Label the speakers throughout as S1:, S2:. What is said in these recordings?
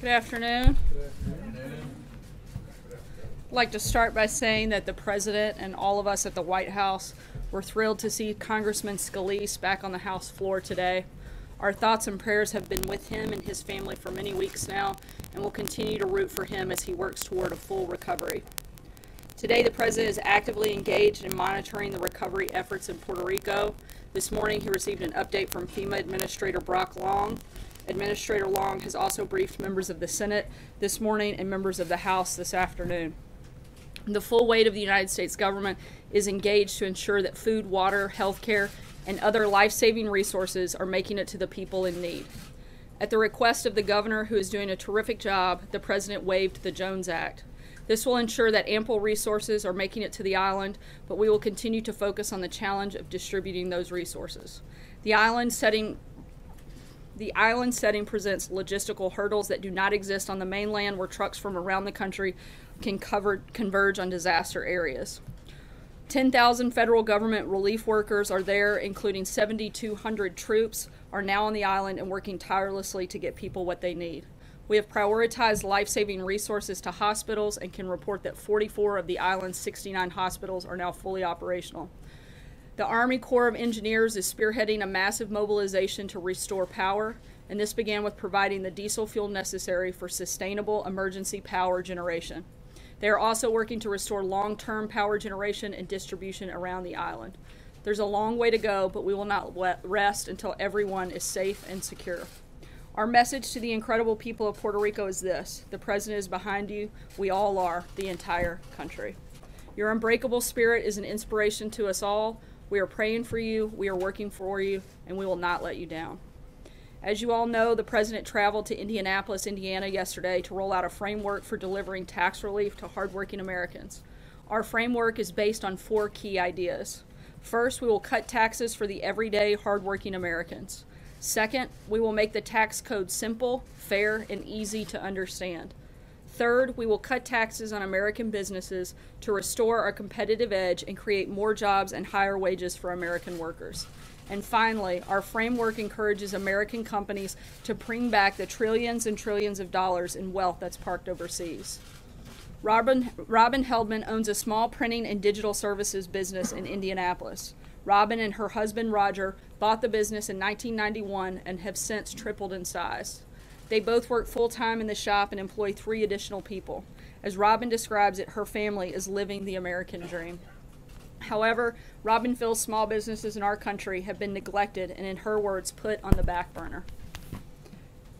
S1: Good afternoon. I'd like to start by saying that the President and all of us at the White House were thrilled to see Congressman Scalise back on the House floor today. Our thoughts and prayers have been with him and his family for many weeks now, and will continue to root for him as he works toward a full recovery. Today, the President is actively engaged in monitoring the recovery efforts in Puerto Rico. This morning, he received an update from FEMA Administrator Brock Long. Administrator Long has also briefed members of the Senate this morning and members of the House this afternoon. The full weight of the United States government is engaged to ensure that food, water, health care, and other life-saving resources are making it to the people in need. At the request of the governor, who is doing a terrific job, the President waived the Jones Act. This will ensure that ample resources are making it to the island, but we will continue to focus on the challenge of distributing those resources. The island setting presents logistical hurdles that do not exist on the mainland, where trucks from around the country can converge on disaster areas. 10,000 federal government relief workers are there, including 7,200 troops, are now on the island and working tirelessly to get people what they need. We have prioritized life-saving resources to hospitals and can report that 44 of the island's 69 hospitals are now fully operational. The Army Corps of Engineers is spearheading a massive mobilization to restore power, and this began with providing the diesel fuel necessary for sustainable emergency power generation. They are also working to restore long-term power generation and distribution around the island. There's a long way to go, but we will not rest until everyone is safe and secure. Our message to the incredible people of Puerto Rico is this: the President is behind you. We all are, the entire country. Your unbreakable spirit is an inspiration to us all. We are praying for you, we are working for you, and we will not let you down. As you all know, the President traveled to Indianapolis, Indiana yesterday to roll out a framework for delivering tax relief to hardworking Americans. Our framework is based on 4 key ideas. First, we will cut taxes for the everyday hardworking Americans. Second, we will make the tax code simple, fair, and easy to understand. Third, we will cut taxes on American businesses to restore our competitive edge and create more jobs and higher wages for American workers. And finally, our framework encourages American companies to bring back the trillions and trillions of dollars in wealth that's parked overseas. Robin Heldman owns a small printing and digital services business in Indianapolis. Robin and her husband Roger bought the business in 1991 and have since tripled in size. They both work full-time in the shop and employ 3 additional people. As Robin describes it, her family is living the American dream. However, Robin feels small businesses in our country have been neglected and, in her words, put on the back burner.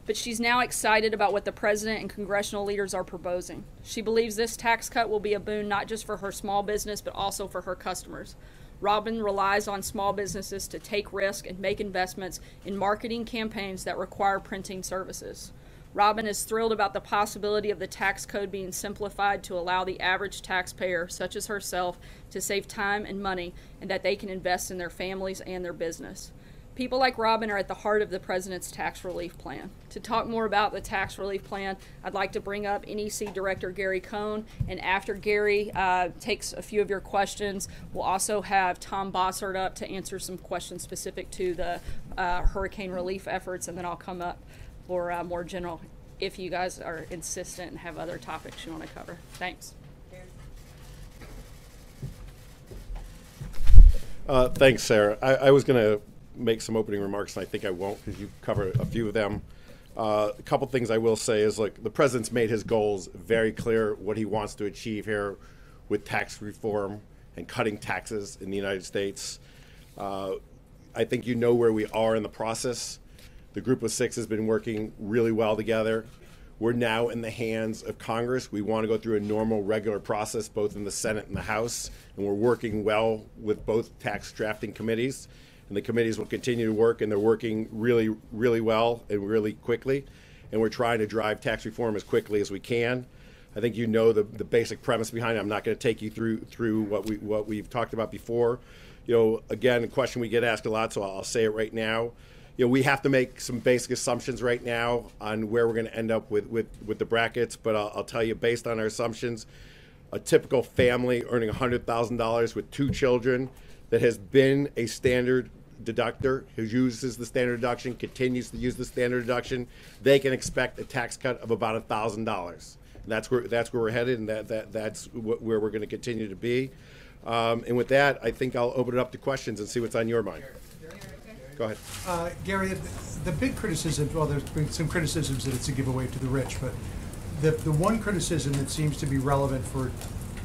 S1: But she's now excited about what the President and congressional leaders are proposing. She believes this tax cut will be a boon not just for her small business, but also for her customers. Robin relies on small businesses to take risk and make investments in marketing campaigns that require printing services. Robin is thrilled about the possibility of the tax code being simplified to allow the average taxpayer, such as herself, to save time and money, and that they can invest in their families and their business. People like Robin are at the heart of the President's tax relief plan. To talk more about the tax relief plan, I'd like to bring up NEC Director Gary Cohn, and after Gary takes a few of your questions, we'll also have Tom Bossert up to answer some questions specific to the hurricane relief efforts, and then I'll come up for more general if you guys are insistent and have other topics you want to cover. Thanks.
S2: Thanks, Sarah. I was going to make some opening remarks, and I think I won't because you covered a few of them. A couple things I will say is, like, the President's made his goals very clear, what he wants to achieve here with tax reform and cutting taxes in the United States. I think you know where we are in the process. The Group of 6 has been working really well together. We're now in the hands of Congress. We want to go through a normal, regular process, both in the Senate and the House, and we're working well with both tax drafting committees. And the committees will continue to work, and they're working really, really well and really quickly. And we're trying to drive tax reform as quickly as we can. I think you know the basic premise behind it. I'm not going to take you through what we've talked about before. You know, again, a question we get asked a lot, so I'll say it right now. You know, we have to make some basic assumptions right now on where we're going to end up with the brackets. But I'll tell you, based on our assumptions, a typical family earning $100,000 with 2 children that has been a standard deductor who uses the standard deduction continues to use the standard deduction, they can expect a tax cut of about $1,000. That's where we're headed, and that's where we're going to continue to be. And with that, I think I'll open it up to questions and see what's on your mind. Go ahead.
S3: Gary, the big criticism, well, there's been some criticisms that it's a giveaway to the rich, but the one criticism that seems to be relevant for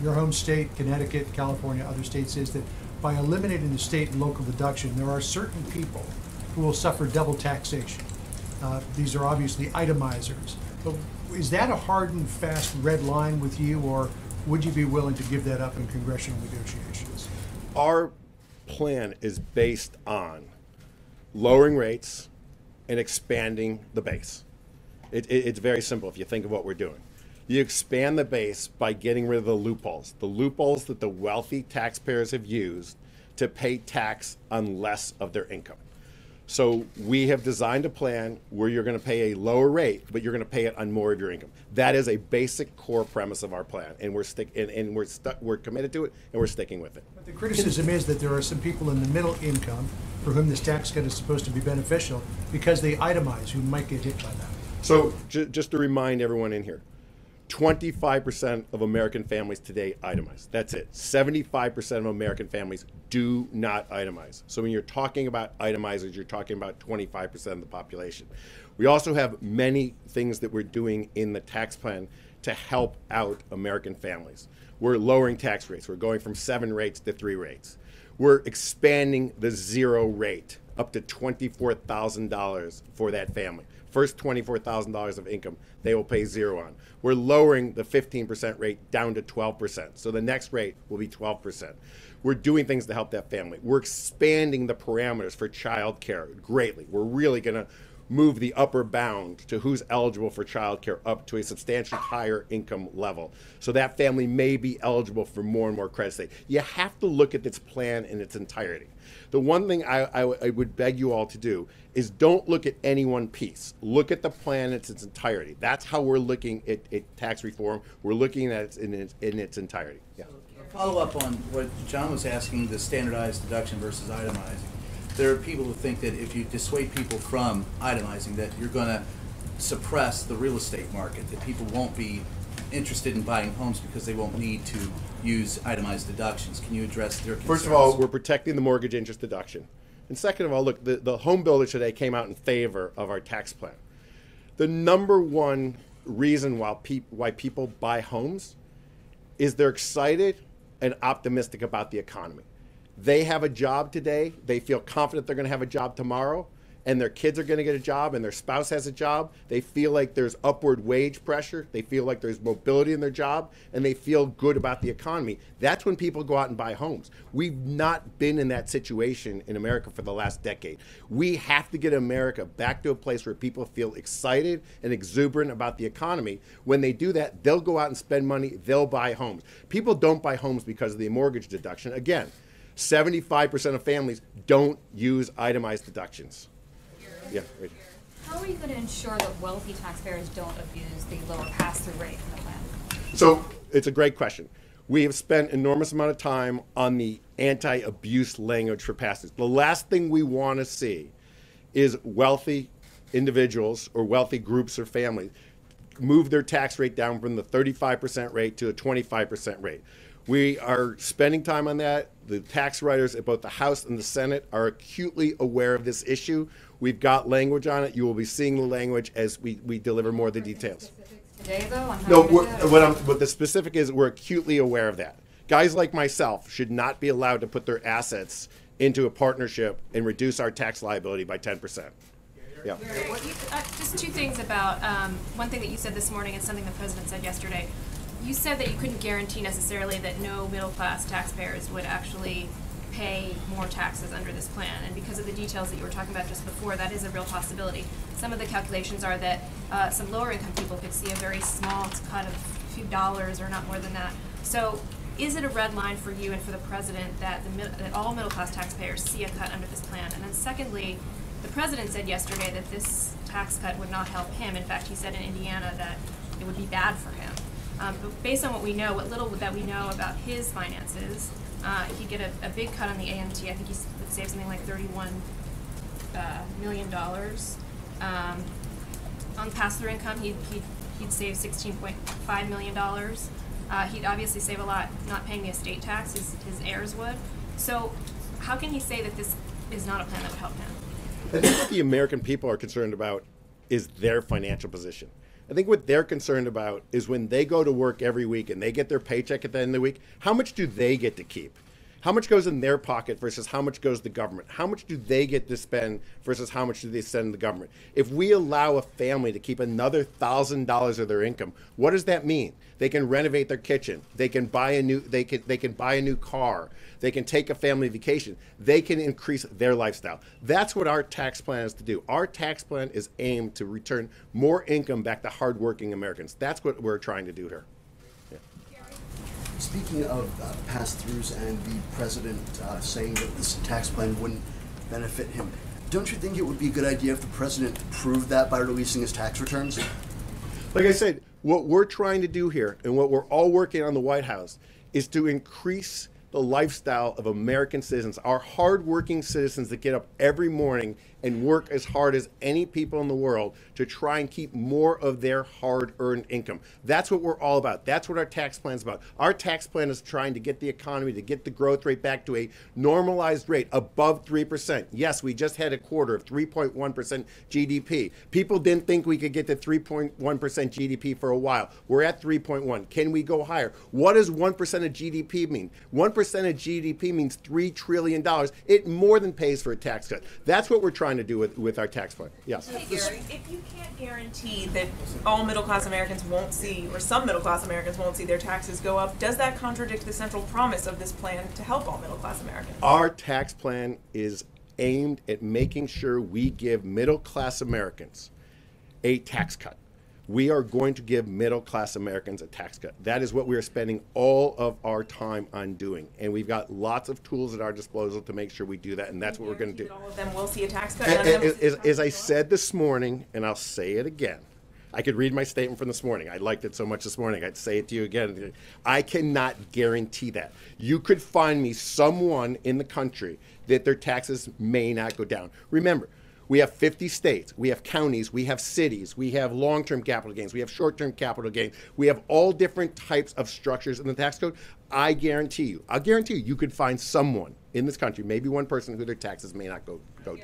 S3: your home state, Connecticut, California, other states, is that by eliminating the state and local deduction, there are certain people who will suffer double taxation. These are obviously itemizers. But is that a hard and fast red line with you, or would you be willing to give that up in congressional negotiations?
S2: Our plan is based on lowering rates and expanding the base. It's very simple if you think of what we're doing. You expand the base by getting rid of the loopholes that the wealthy taxpayers have used to pay tax on less of their income. So we have designed a plan where you're going to pay a lower rate, but you're going to pay it on more of your income. That is a basic core premise of our plan, and we're committed to it, and we're sticking with it.
S3: But the criticism is that there are some people in the middle income for whom this tax cut is supposed to be beneficial because they itemize, who might get hit by that.
S2: So just to remind everyone in here, 25% of American families today itemize. That's it. 75% of American families do not itemize. So when you're talking about itemizers, you're talking about 25% of the population. We also have many things that we're doing in the tax plan to help out American families. We're lowering tax rates. We're going from 7 rates to 3 rates. We're expanding the 0 rate up to $24,000 for that family. First $24,000 of income, they will pay 0 on. We're lowering the 15% rate down to 12%. So the next rate will be 12%. We're doing things to help that family. We're expanding the parameters for child care greatly. We're really going to move the upper bound to who's eligible for child care up to a substantially higher income level. So that family may be eligible for more and more credit. You have to look at this plan in its entirety. The one thing I would beg you all to do is don't look at any one piece. Look at the plan in its entirety. That's how we're looking at tax reform. We're looking at it in its entirety. Yeah.
S4: Follow up on what John was asking, the standardized deduction versus itemizing. There are people who think that if you dissuade people from itemizing, that you're going to suppress the real estate market, that people won't be interested in buying homes because they won't need to use itemized deductions. Can you address their concerns?
S2: First of all, we're protecting the mortgage interest deduction. And second of all, look, the home builders today came out in favor of our tax plan. The number one reason why people buy homes is they're excited and optimistic about the economy. They have a job today. They feel confident they're going to have a job tomorrow, and their kids are going to get a job, and their spouse has a job. They feel like there's upward wage pressure. They feel like there's mobility in their job, and they feel good about the economy. That's when people go out and buy homes. We've not been in that situation in America for the last decade. We have to get America back to a place where people feel excited and exuberant about the economy. When they do that, they'll go out and spend money. They'll buy homes. People don't buy homes because of the mortgage deduction. Again, 75% of families don't use itemized deductions. Yeah, right.
S5: How are you going to ensure that wealthy taxpayers don't abuse the lower pass-through rate in the plan?
S2: So it's a great question. We have spent enormous amount of time on the anti-abuse language for pass-throughs. The last thing we want to see is wealthy individuals or wealthy groups or families move their tax rate down from the 35% rate to a 25% rate. We are spending time on that. The tax writers at both the House and the Senate are acutely aware of this issue. We've got language on it. You will be seeing the language as we deliver more of the details.
S5: Today, though, on how
S2: No,
S5: what
S2: the specific is we're acutely aware of that. Guys like myself should not be allowed to put their assets into a partnership and reduce our tax liability by 10%. Yeah.
S6: Just 2 things about one thing that you said this morning and something the president said yesterday. You said that you couldn't guarantee necessarily that no middle-class taxpayers would actually pay more taxes under this plan, and because of the details that you were talking about just before, that is a real possibility. Some of the calculations are that some lower-income people could see a very small cut of a few dollars or not more than that. So is it a red line for you and for the president that all middle-class taxpayers see a cut under this plan? And then secondly, the president said yesterday that this tax cut would not help him. In fact, he said in Indiana that it would be bad for him. But based on what we know, what little that we know about his finances, he'd get a big cut on the AMT. I think he would save something like $31 million. On pass-through income, he'd save $16.5 million. He'd obviously save a lot not paying the estate tax, his heirs would. So how can he say that this is not a plan that would help him?
S2: I think what the American people are concerned about is their financial position. I think what they're concerned about is when they go to work every week and they get their paycheck at the end of the week, how much do they get to keep? How much goes in their pocket versus how much goes to the government? How much do they get to spend versus how much do they send to the government? If we allow a family to keep another $1,000 of their income, what does that mean? They can renovate their kitchen. They can buy a new. They can buy a new car. They can take a family vacation. They can increase their lifestyle. That's what our tax plan is to do. Our tax plan is aimed to return more income back to hardworking Americans. That's what we're trying to do here.
S7: Speaking of pass-throughs and the president saying that this tax plan wouldn't benefit him, don't you think it would be a good idea if the president proved that by releasing his tax returns?
S2: Like I said, what we're trying to do here and what we're all working on the White House is to increase the lifestyle of American citizens, our hardworking citizens that get up every morning and work as hard as any people in the world to try and keep more of their hard-earned income. That's what we're all about. That's what our tax plan is about. Our tax plan is trying to get the economy, to get the growth rate back to a normalized rate above 3%. Yes, we just had a quarter of 3.1% GDP. People didn't think we could get to 3.1% GDP for a while. We're at 3.1. Can we go higher? What does 1% of GDP mean? 1% of GDP means $3 trillion. It more than pays for a tax cut. That's what we're trying to do with our tax plan. Yes.
S8: Hey, Gary, if you can't guarantee that all middle-class Americans won't see, or some middle-class Americans won't see their taxes go up, does that contradict the central promise of this plan to help all middle-class Americans?
S2: Our tax plan is aimed at making sure we give middle-class Americans a tax cut. We are going to give middle-class Americans a tax cut. That is what we are spending all of our time on doing. And we've got lots of tools at our disposal to make sure we do that, and that's what we're going to do.
S8: All of them will see a tax cut?
S2: As I said this morning, and I'll say it again, I could read my statement from this morning. I liked it so much this morning. I'd say it to you again. I cannot guarantee that. You could find me someone in the country that their taxes may not go down. Remember, we have 50 states, we have counties, we have cities, we have long-term capital gains, we have short-term capital gains, we have all different types of structures in the tax code. I'll guarantee you, you could find someone in this country, maybe one person who their taxes may not go down.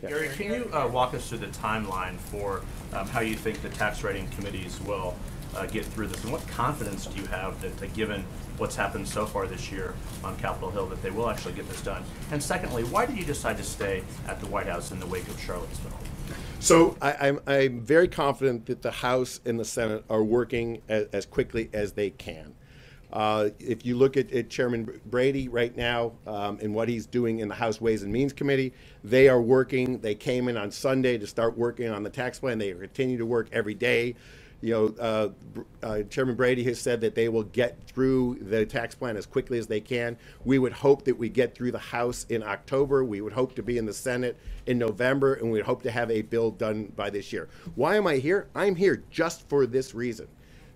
S2: Yeah.
S9: Gary, can you walk us through the timeline for how you think the tax rating committees will get through this, and what confidence do you have that given what's happened so far this year on Capitol Hill that they will actually get this done? And secondly, why did you decide to stay at the White House in the wake of Charlottesville?
S2: So I'm very confident that the House and the Senate are working as quickly as they can. If you look at Chairman Brady right now and what he's doing in the House Ways and Means Committee, they are working. They came in on Sunday to start working on the tax plan. They continue to work every day. Chairman Brady has said that they will get through the tax plan as quickly as they can. We would hope that we get through the House in October. We would hope to be in the Senate in November, and we'd hope to have a bill done by this year. Why am I here? I'm here just for this reason.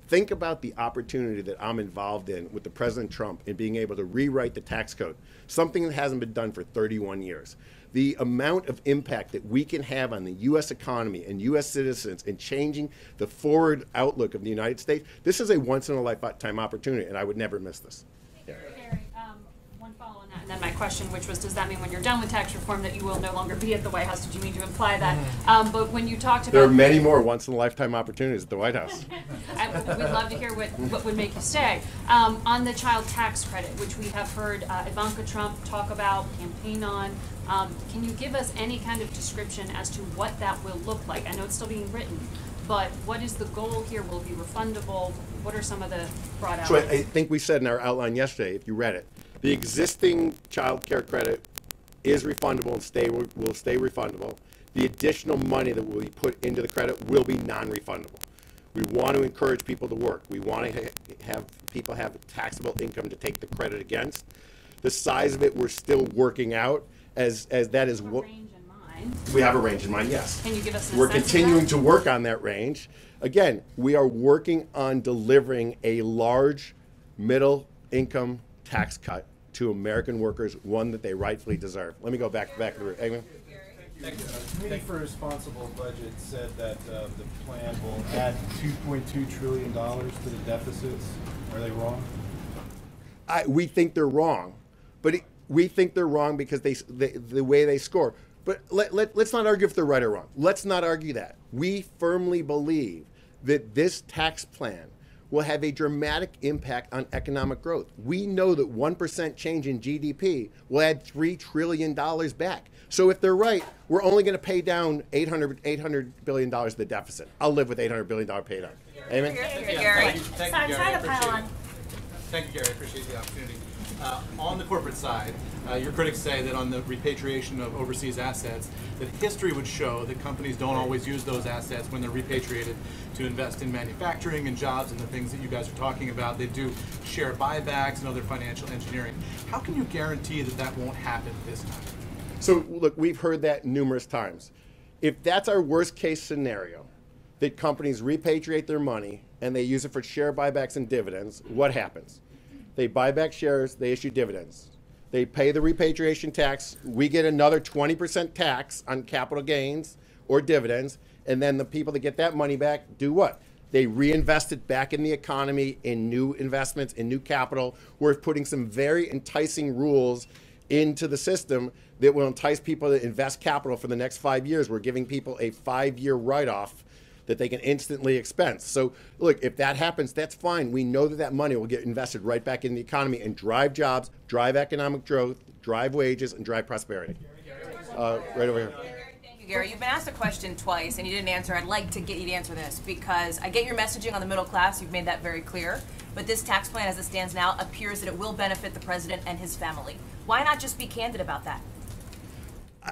S2: Think about the opportunity that I'm involved in with the President Trump in being able to rewrite the tax code, something that hasn't been done for 31 years. The amount of impact that we can have on the U.S. economy and U.S. citizens in changing the forward outlook of the United States, this is a once-in-a-lifetime opportunity, and I would never miss this.
S1: Yeah. Gary, one follow on that, and then my question, which was, does that mean when you're done with tax reform that you will no longer be at the White House? Did you mean to imply that? But when you talked about...
S2: There are many more once-in-a-lifetime opportunities at the White House.
S1: We'd love to hear what would make you stay. On the child tax credit, which we have heard Ivanka Trump talk about, campaign on, can you give us any kind of description as to what that will look like? I know it's still being written, but what is the goal here? Will it be refundable? What are some of the broad outlines?
S2: So I think we said in our outline yesterday, if you read it, the existing child care credit is refundable and will stay refundable. The additional money that will be put into the credit will be non-refundable. We want to encourage people to work. We want to have people have taxable income to take the credit against. The size of it, we're still working out. As that is what
S1: range in mind.
S2: We have a range in mind, yes.
S1: Can you give us
S2: We're continuing to work on that range. Again, we are working on delivering a large middle income tax cut to American workers, one that they rightfully deserve. Let me go back to the room. Eamon?
S10: Thank you. The Committee for Responsible Budget said that the plan will add $2.2 trillion to the deficits. Are they wrong?
S2: We think they're wrong, but we think they're wrong because the way they score. But let's not argue if they're right or wrong. Let's not argue that. We firmly believe that this tax plan will have a dramatic impact on economic growth. We know that 1% change in GDP will add $3 trillion back. So if they're right, we're only going to pay down $800 billion of the deficit. I'll live with $800 billion pay down. Amen?
S8: Thank you, Gary.
S10: Thank you, Gary. Thank you, Gary. I appreciate the opportunity. On the corporate side, your critics say that on the repatriation of overseas assets, that history would show that companies don't always use those assets when they're repatriated to invest in manufacturing and jobs and the things that you guys are talking about. They do share buybacks and other financial engineering. How can you guarantee that that won't happen this time?
S2: So look, we've heard that numerous times. If that's our worst case scenario, that companies repatriate their money and they use it for share buybacks and dividends, what happens? They buy back shares, they issue dividends. They pay the repatriation tax, we get another 20% tax on capital gains or dividends, and then the people that get that money back do what? They reinvest it back in the economy, in new investments, in new capital. We're putting some very enticing rules into the system that will entice people to invest capital for the next 5 years. We're giving people a 5-year write-off that they can instantly expense. So look, if that happens, that's fine. We know that that money will get invested right back in the economy and drive jobs, drive economic growth, drive wages, and drive prosperity. Right over here.
S11: Thank you, Gary. You've been asked a question twice and you didn't answer. I'd like to get you to answer this because I get your messaging on the middle class. You've made that very clear. But this tax plan as it stands now appears that it will benefit the president and his family. Why not just be candid about that?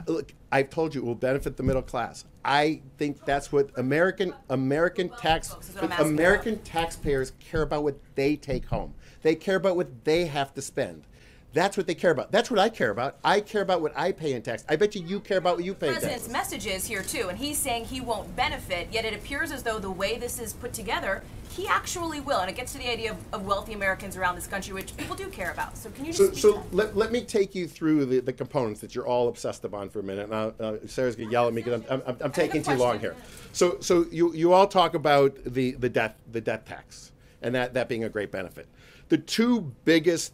S2: Look, I've told you it will benefit the middle class. I think that's what American taxpayers care about, what they take home. They care about what they have to spend. That's what they care about. That's what I care about. I care about what I pay in tax. I bet you care about what you pay in tax.
S11: The president's message is here too, and he's saying he won't benefit, yet it appears as though the way this is put together, he actually will. And it gets to the idea of wealthy Americans around this country, which people do care about. So can you just speak to that?
S2: Let me take you through the components that you're all obsessed upon for a minute. Now, Sarah's going to yell at me because I'm taking too long here. So you all talk about the death tax, and that being a great benefit. The two biggest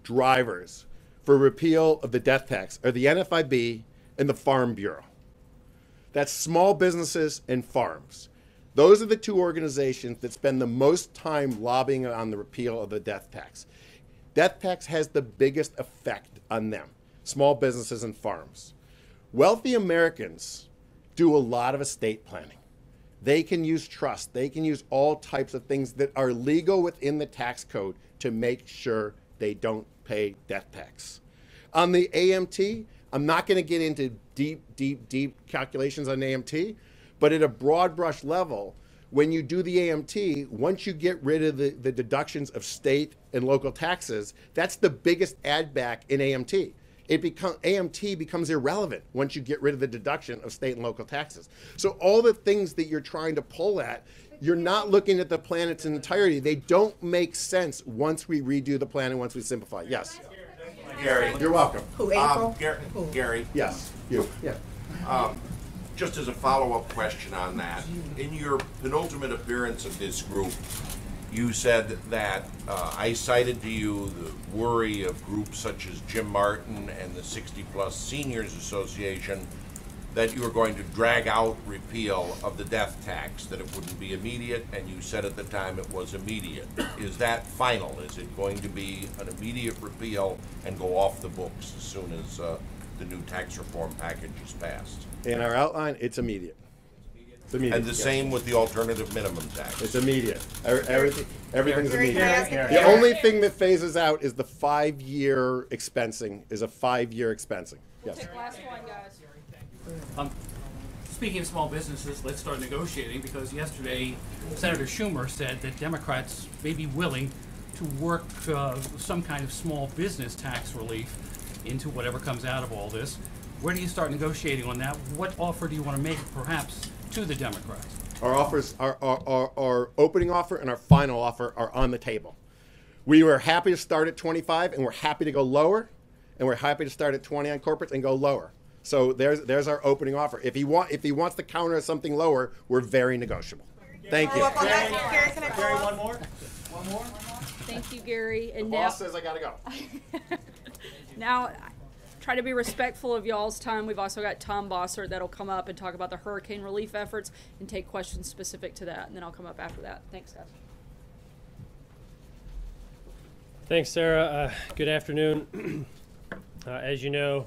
S2: drivers for repeal of the death tax are the NFIB and the Farm Bureau. That's small businesses and farms. Those are the two organizations that spend the most time lobbying on the repeal of the death tax. Death tax has the biggest effect on them, small businesses and farms. Wealthy Americans do a lot of estate planning. They can use trust. They can use all types of things that are legal within the tax code to make sure they don't pay death tax. On the AMT, I'm not going to get into deep calculations on AMT, but at a broad brush level, when you do the AMT, once you get rid of the deductions of state and local taxes, that's the biggest add back in AMT. AMT becomes irrelevant once you get rid of the deduction of state and local taxes. So all the things that you're trying to pull at, you're not looking at the plan in its entirety. They don't make sense once we redo the plan and once we simplify. Yes.
S12: Gary.
S2: You're welcome.
S12: Who, April? Gary.
S2: Yes, you. Yeah.
S12: Just as a follow-up question on that, in your penultimate appearance of this group, you said that I cited to you the worry of groups such as Jim Martin and the 60-plus Seniors Association that you were going to drag out repeal of the death tax, that it wouldn't be immediate, and you said at the time it was immediate. Is that final? Is it going to be an immediate repeal and go off the books as soon as the new tax reform package is passed?
S2: In our outline, it's immediate. It's immediate.
S12: And the same with the alternative minimum tax?
S2: It's immediate. Everything's immediate. The only thing that phases out is the 5-year expensing, is a 5-year expensing. Yes.
S1: Last one, guys.
S13: Speaking of small businesses, let's start negotiating, because yesterday Senator Schumer said that Democrats may be willing to work some kind of small business tax relief into whatever comes out of all this. Where do you start negotiating on that? What offer do you want to make, perhaps, to the Democrats?
S2: Our offers, our opening offer and our final offer are on the table. We were happy to start at 25, and we're happy to go lower, and we're happy to start at 20 on corporates and go lower. So there's our opening offer. If he wants to counter something lower, we're very negotiable. Thank you.
S8: Gary,
S10: one more. One more.
S1: Thank you, Gary. And
S2: The
S1: now,
S2: boss says I gotta go.
S1: now, try to be respectful of y'all's time. We've also got Tom Bossert that'll come up and talk about the hurricane relief efforts and take questions specific to that. And then I'll come up after that. Thanks, guys.
S14: Thanks, Sarah. Good afternoon. As you know,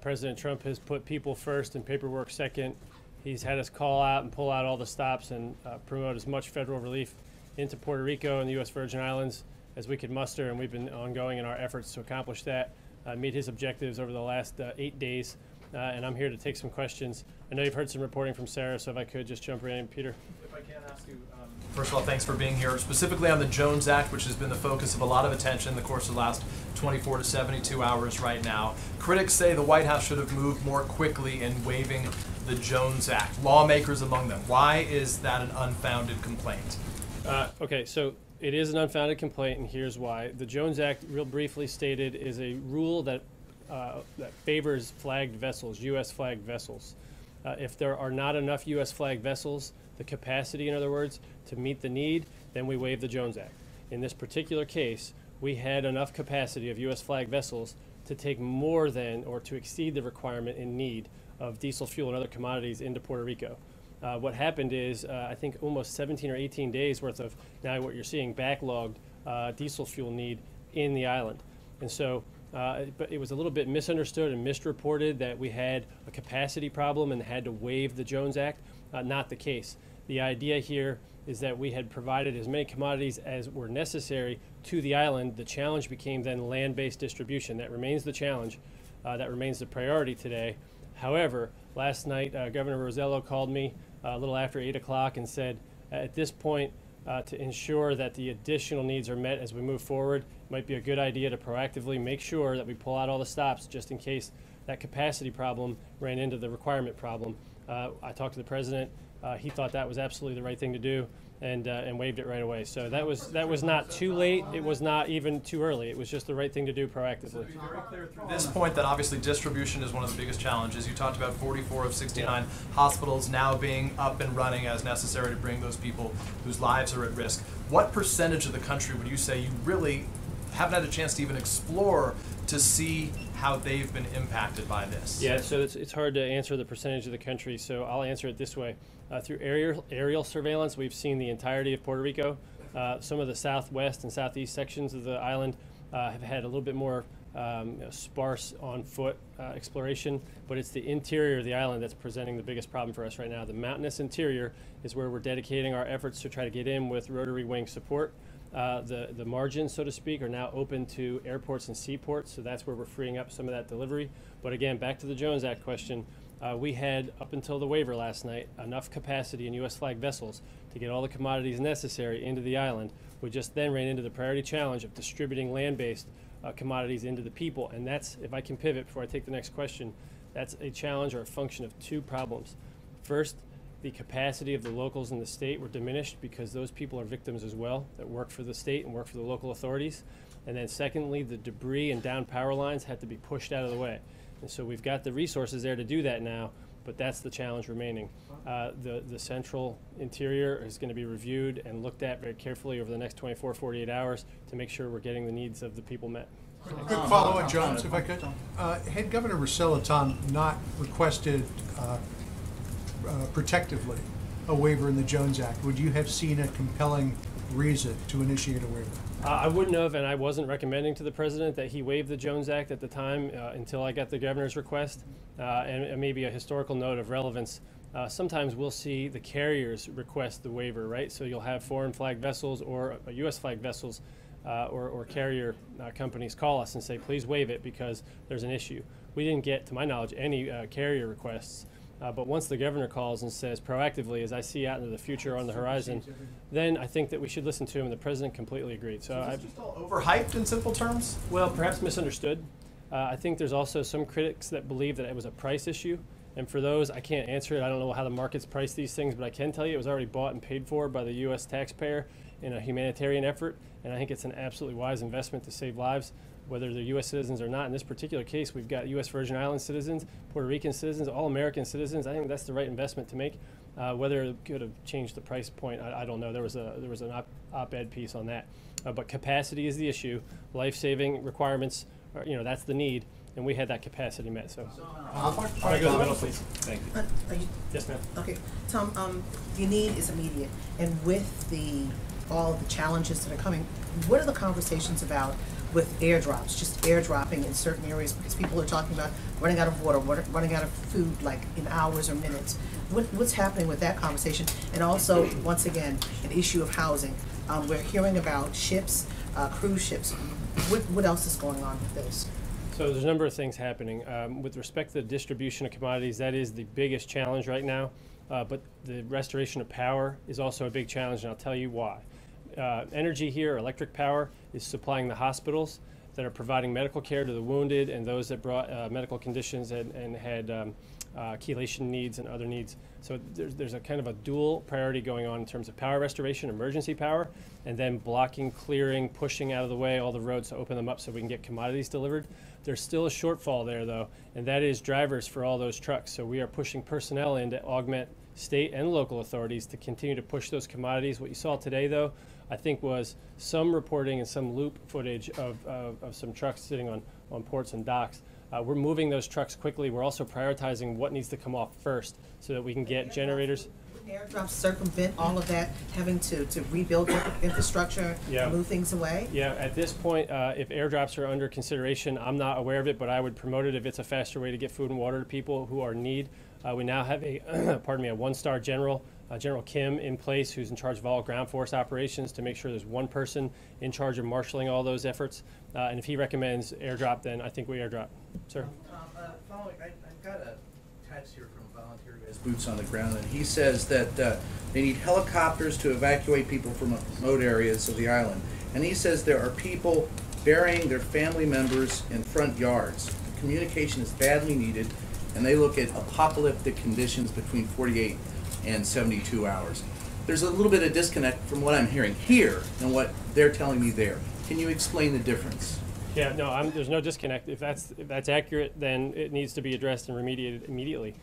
S14: President Trump has put people first and paperwork second. He's had us call out and pull out all the stops and promote as much federal relief into Puerto Rico and the U.S. Virgin Islands as we could muster, and we've been ongoing in our efforts to accomplish that, meet his objectives over the last 8 days, and I'm here to take some questions. I know you've heard some reporting from Sarah, so if I could just jump right in, Peter.
S15: If I can ask you, first of all, thanks for being here, specifically on the Jones Act, which has been the focus of a lot of attention in the course of the last 24 to 72 hours right now. Critics say the White House should have moved more quickly in waiving the Jones Act, lawmakers among them. Why is that an unfounded complaint?
S14: Okay, so it is an unfounded complaint, and here's why. The Jones Act, real briefly stated, is a rule that favors flagged vessels, U.S. flagged vessels. If there are not enough U.S. flagged vessels, the capacity, in other words, to meet the need, then we waive the Jones Act. In this particular case, we had enough capacity of U.S. flagged vessels to take more than or to exceed the requirement in need of diesel fuel and other commodities into Puerto Rico. What happened is, I think almost 17 or 18 days worth of, now what you're seeing, backlogged diesel fuel need in the island. And so, but it was a little bit misunderstood and misreported that we had a capacity problem and had to waive the Jones Act. Not the case. The idea here is that we had provided as many commodities as were necessary to the island. The challenge became then land-based distribution. That remains the challenge. That remains the priority today. However, last night, Governor Rosello called me a little after 8 o'clock and said, at this point, to ensure that the additional needs are met as we move forward, it might be a good idea to proactively make sure that we pull out all the stops just in case that capacity problem ran into the requirement problem. I talked to the president. He thought that was absolutely the right thing to do, and waived it right away. So that was not too late. It was not even too early. It was just the right thing to do proactively.
S15: So to be very clear through this point that obviously distribution is one of the biggest challenges. You talked about 44 of 69 hospitals now being up and running as necessary to bring those people whose lives are at risk. What percentage of the country would you say you really haven't had a chance to even explore to see how they've been impacted by this?
S14: Yeah, so it's hard to answer the percentage of the country, so I'll answer it this way. Through aerial surveillance, we've seen the entirety of Puerto Rico. Some of the southwest and southeast sections of the island have had a little bit more sparse on-foot exploration, but it's the interior of the island that's presenting the biggest problem for us right now. The mountainous interior is where we're dedicating our efforts to try to get in with rotary wing support. The margins, so to speak, are now open to airports and seaports, so that's where we're freeing up some of that delivery. But again, back to the Jones Act question, we had, up until the waiver last night, enough capacity in U.S. flagged vessels to get all the commodities necessary into the island. We just then ran into the priority challenge of distributing land-based commodities into the people, and that's, if I can pivot before I take the next question, that's a challenge or a function of two problems. First, the capacity of the locals in the state were diminished because those people are victims as well that work for the state and work for the local authorities. And then secondly, the debris and down power lines had to be pushed out of the way. And so we've got the resources there to do that now, but that's the challenge remaining. The central interior is going to be reviewed and looked at very carefully over the next 24, 48 hours to make sure we're getting the needs of the people met.
S3: Quick follow-up, Jones, if I could. Had Governor Rosello, Tom, not requested protectively a waiver in the Jones Act, would you have seen a compelling reason to initiate a waiver?
S14: I wouldn't have, and I wasn't recommending to the president that he waive the Jones Act at the time until I got the governor's request. And maybe a historical note of relevance. Sometimes we'll see the carriers request the waiver, right? So you'll have foreign flagged vessels or U.S. flagged vessels or carrier companies call us and say, please waive it because there's an issue. We didn't get, to my knowledge, any carrier requests. But once the governor calls and says proactively, as I see out into the future on the horizon, then I think that we should listen to him, and the president completely agreed. So
S15: is this just all overhyped in simple terms?
S14: Well, perhaps misunderstood. I think there's also some critics that believe that it was a price issue, And for those, I can't answer it. I don't know how the markets price these things, but I can tell you it was already bought and paid for by the U.S. taxpayer in a humanitarian effort. And I think it's an absolutely wise investment to save lives, whether they're U.S. citizens or not. In this particular case, we've got U.S. Virgin Islands citizens, Puerto Rican citizens, all American citizens. I think that's the right investment to make. Whether it could have changed the price point, I don't know. There was an op-ed piece on that. But capacity is the issue. Life-saving requirements, that's the need. And we had that capacity met. So,
S16: I'll
S14: go to the middle, please. Thank you.
S16: Yes,
S14: ma'am.
S16: Okay, Tom. The need is immediate, and with all of the challenges that are coming, what are the conversations about with airdrops? Just airdropping in certain areas because people are talking about running out of water, running out of food, like in hours or minutes. What's happening with that conversation? And also, once again, an issue of housing. We're hearing about ships, cruise ships. What else is going on with this?
S14: So there's a number of things happening. With respect to the distribution of commodities, that is the biggest challenge right now. But the restoration of power is also a big challenge, and I'll tell you why. Energy here, electric power, is supplying the hospitals that are providing medical care to the wounded and those that brought medical conditions and had chelation needs and other needs. So there's a kind of a dual priority going on in terms of power restoration, emergency power, and then blocking, clearing, pushing out of the way all the roads to open them up so we can get commodities delivered. There's still a shortfall there, though, and that is drivers for all those trucks. So we are pushing personnel in to augment state and local authorities to continue to push those commodities. What you saw today, though, I think was some reporting and some loop footage of some trucks sitting on ports and docks. We're moving those trucks quickly. We're also prioritizing what needs to come off first so that we can get generators.
S16: Airdrops circumvent all of that, having to rebuild infrastructure, move things away?
S14: Yeah, at this point, if airdrops are under consideration, I'm not aware of it, but I would promote it if it's a faster way to get food and water to people who are in need. We now have a one-star general, General Kim, in place, who's in charge of all ground force operations to make sure there's one person in charge of marshaling all those efforts. And if he recommends airdrop, then I think we airdrop. Sir?
S4: I've got a text here from a volunteer who has boots on the ground, and he says that they need helicopters to evacuate people from remote areas of the island. And he says there are people burying their family members in front yards. Communication is badly needed, and they look at apocalyptic conditions between 48 and 72 hours. There's a little bit of disconnect from what I'm hearing here and what they're telling me there. Can you explain the difference?
S14: Yeah, no, there's no disconnect. If that's accurate, then it needs to be addressed and remediated immediately.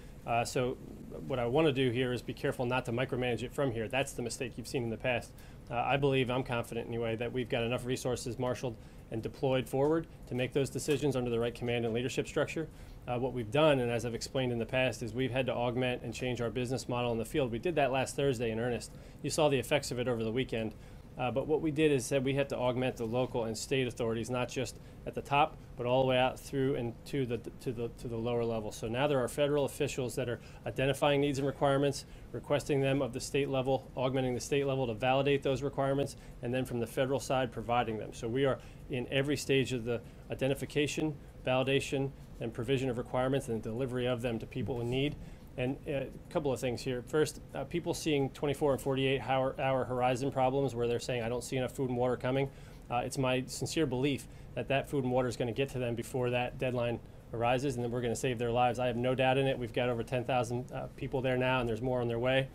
S14: So what I want to do here is be careful not to micromanage it from here. That's the mistake you've seen in the past. I'm confident anyway, that we've got enough resources marshaled and deployed forward to make those decisions under the right command and leadership structure. What we've done, and as I've explained in the past, is we've had to augment and change our business model in the field. We did that last Thursday in earnest. You saw the effects of it over the weekend. But what we did is said we had to augment the local and state authorities, not just at the top, but all the way out through and to the lower level. So now there are federal officials that are identifying needs and requirements, requesting them of the state level, augmenting the state level to validate those requirements, and then from the federal side providing them. So we are in every stage of the identification, validation, and provision of requirements and the delivery of them to people in need. And a couple of things here. First, people seeing 24 and 48-hour horizon problems where they're saying, I don't see enough food and water coming. It's my sincere belief that that food and water is going to get to them before that deadline arises, and then we're going to save their lives. I have no doubt in it. We've got over 10,000 people there now, and there's more on their way,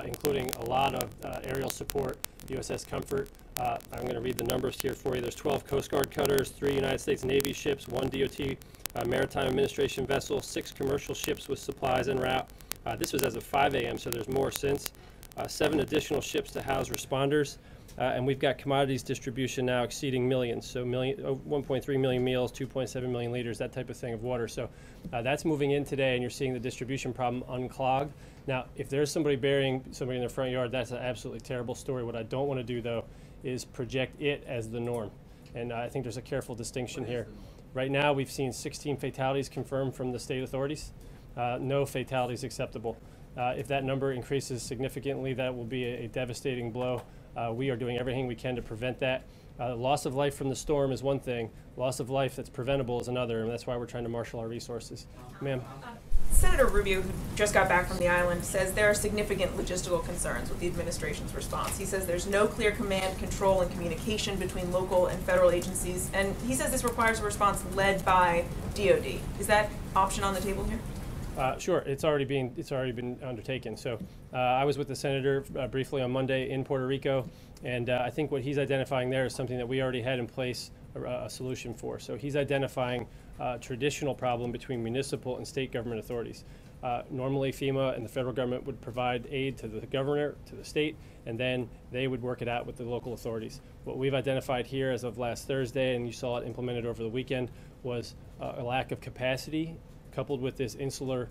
S14: including a lot of aerial support, USS Comfort. I'm going to read the numbers here for you. There's 12 Coast Guard cutters, 3 United States Navy ships, 1 DOT Maritime Administration vessel, 6 commercial ships with supplies en route. This was as of 5 a.m., so there's more since. 7 additional ships to house responders. And we've got commodities distribution now exceeding millions. So 1.3 million meals, 2.7 million liters, that type of thing of water. So that's moving in today, and you're seeing the distribution problem unclogged. Now, if there's somebody burying somebody in their front yard, that's an absolutely terrible story. What I don't want to do, though, is project it as the norm. And I think there's a careful distinction here. Right now, we've seen 16 fatalities confirmed from the state authorities. No fatalities acceptable. If that number increases significantly, that will be a devastating blow. We are doing everything we can to prevent that. Loss of life from the storm is one thing. Loss of life that's preventable is another, and that's why we're trying to marshal our resources. Ma'am?
S8: Senator Rubio, who just got back from the island, says there are significant logistical concerns with the administration's response. He says there's no clear command, control, and communication between local and federal agencies, and he says this requires a response led by DOD. Is that option on the table here?
S14: Sure, it's already been undertaken. So I was with the senator briefly on Monday in Puerto Rico, and I think what he's identifying there is something that we already had in place a solution for. So he's identifying a traditional problem between municipal and state government authorities. Normally FEMA and the federal government would provide aid to the governor, to the state, and then they would work it out with the local authorities. What we've identified here as of last Thursday, and you saw it implemented over the weekend, was a lack of capacity coupled with this insular,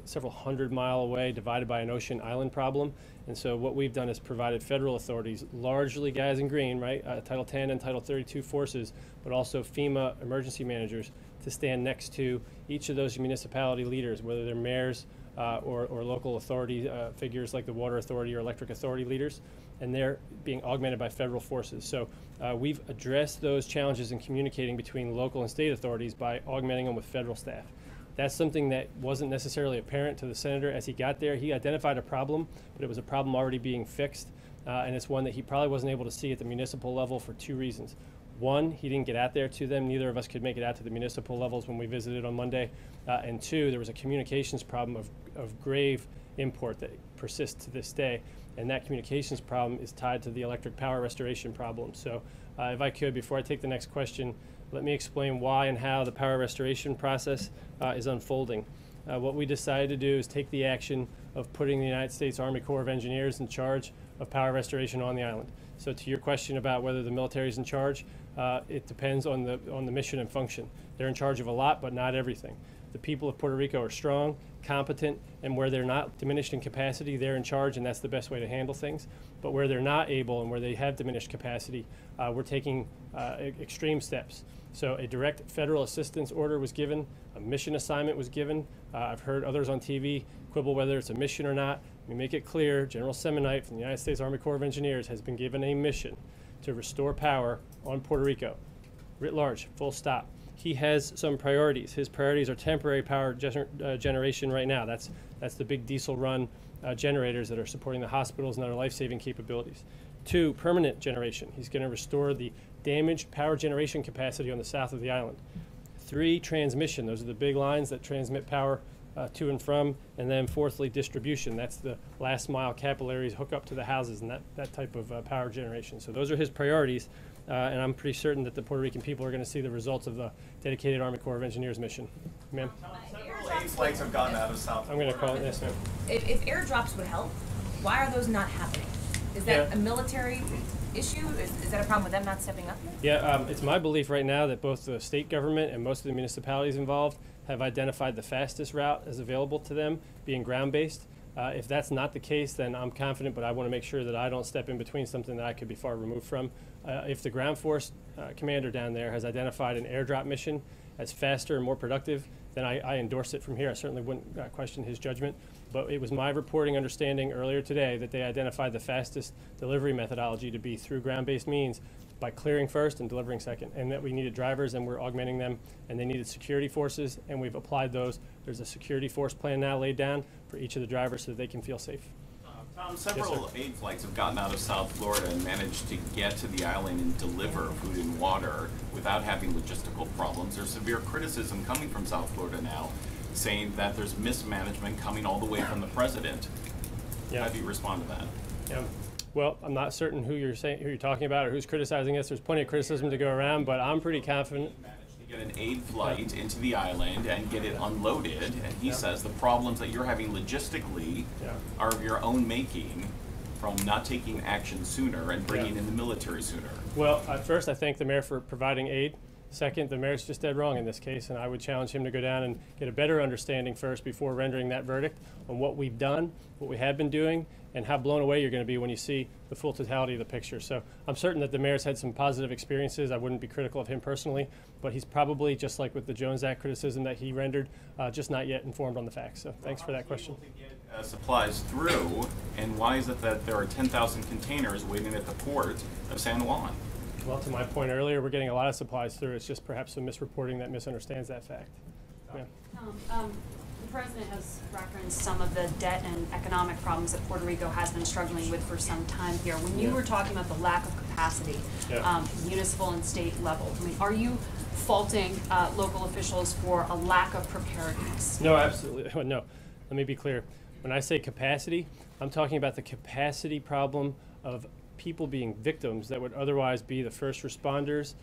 S14: several 100-mile away, divided by an ocean island problem. And so what we've done is provided federal authorities, largely guys in green, right, Title 10 and Title 32 forces, but also FEMA emergency managers, to stand next to each of those municipality leaders, whether they're mayors or local authority figures like the Water Authority or Electric Authority leaders, and they're being augmented by federal forces. So we've addressed those challenges in communicating between local and state authorities by augmenting them with federal staff. That's something that wasn't necessarily apparent to the senator as he got there. He identified a problem, but it was a problem already being fixed, and it's one that he probably wasn't able to see at the municipal level for two reasons. One, he didn't get out there to them. Neither of us could make it out to the municipal levels when we visited on Monday. And two, there was a communications problem of grave import that persists to this day. And that communications problem is tied to the electric power restoration problem. So if I could, before I take the next question, let me explain why and how the power restoration process is unfolding. What we decided to do is take the action of putting the United States Army Corps of Engineers in charge of power restoration on the island. So to your question about whether the military is in charge, it depends on the mission and function. They're in charge of a lot, but not everything. The people of Puerto Rico are strong, competent, and where they're not diminished in capacity, they're in charge, and that's the best way to handle things. But where they're not able and where they have diminished capacity, we're taking extreme steps. So a direct federal assistance order was given, a mission assignment was given. I've heard others on TV quibble whether it's a mission or not. We make it clear, General Semonite from the United States Army Corps of Engineers has been given a mission to restore power on Puerto Rico, writ large, full stop. He has some priorities. His priorities are temporary power generation right now. That's the big diesel run generators that are supporting the hospitals and other life-saving capabilities. Two, permanent generation. He's going to restore the damaged power generation capacity on the south of the island. Three, transmission. Those are the big lines that transmit power to and from. And then fourthly, distribution. That's the last mile capillaries hook up to the houses and that type of power generation. So those are his priorities. And I'm pretty certain that the Puerto Rican people are going to see the results of the dedicated Army Corps of Engineers mission. Ma'am?
S15: Several aid flights have gotten out of South
S14: I'm going to call it this, ma'am.
S11: If airdrops would help, why are those not happening? Is that a military issue? Is that a problem with them not stepping up?
S14: Yeah, it's my belief right now that both the state government and most of the municipalities involved have identified the fastest route as available to them, being ground-based. If that's not the case, then I'm confident, but I want to make sure that I don't step in between something that I could be far removed from. If the ground force commander down there has identified an airdrop mission as faster and more productive, then I endorse it from here. I certainly wouldn't question his judgment, but it was my reporting understanding earlier today that they identified the fastest delivery methodology to be through ground-based means by clearing first and delivering second, and that we needed drivers and we're augmenting them, and they needed security forces, and we've applied those. There's a security force plan now laid down for each of the drivers so that they can feel safe.
S17: Tom, several aid flights have gotten out of South Florida and managed to get to the island and deliver food and water without having logistical problems. There's severe criticism coming from South Florida now, saying that there's mismanagement coming all the way from the president.
S14: Yeah.
S17: How do you respond to that?
S14: Yeah. Well, I'm not certain who you're talking about or who's criticizing us. There's plenty of criticism to go around, but I'm pretty confident.
S17: To get an aid flight into the island and get it unloaded, and he says the problems that you're having logistically are of your own making from not taking action sooner and bringing in the military sooner.
S14: Well, first, I thank the mayor for providing aid. Second, the mayor's just dead wrong in this case, and I would challenge him to go down and get a better understanding first before rendering that verdict on what we've done, what we have been doing, and how blown away you're going to be when you see the full totality of the picture. So I'm certain that the mayor's had some positive experiences. I wouldn't be critical of him personally, but he's probably, just like with the Jones Act criticism that he rendered, just not yet informed on the facts. So thanks for that question.
S17: Supplies through, and why is it that there are 10,000 containers waiting at the port of San Juan?
S14: Well, to my point earlier, we're getting a lot of supplies through. It's just perhaps some misreporting that misunderstands that fact. Yeah.
S5: The president has referenced some of the debt and economic problems that Puerto Rico has been struggling with for some time here. When you were talking about the lack of capacity, municipal and state level, I mean, are you faulting local officials for a lack of preparedness.
S14: No, absolutely. No. Let me be clear. When I say capacity, I'm talking about the capacity problem of people being victims that would otherwise be the first responders,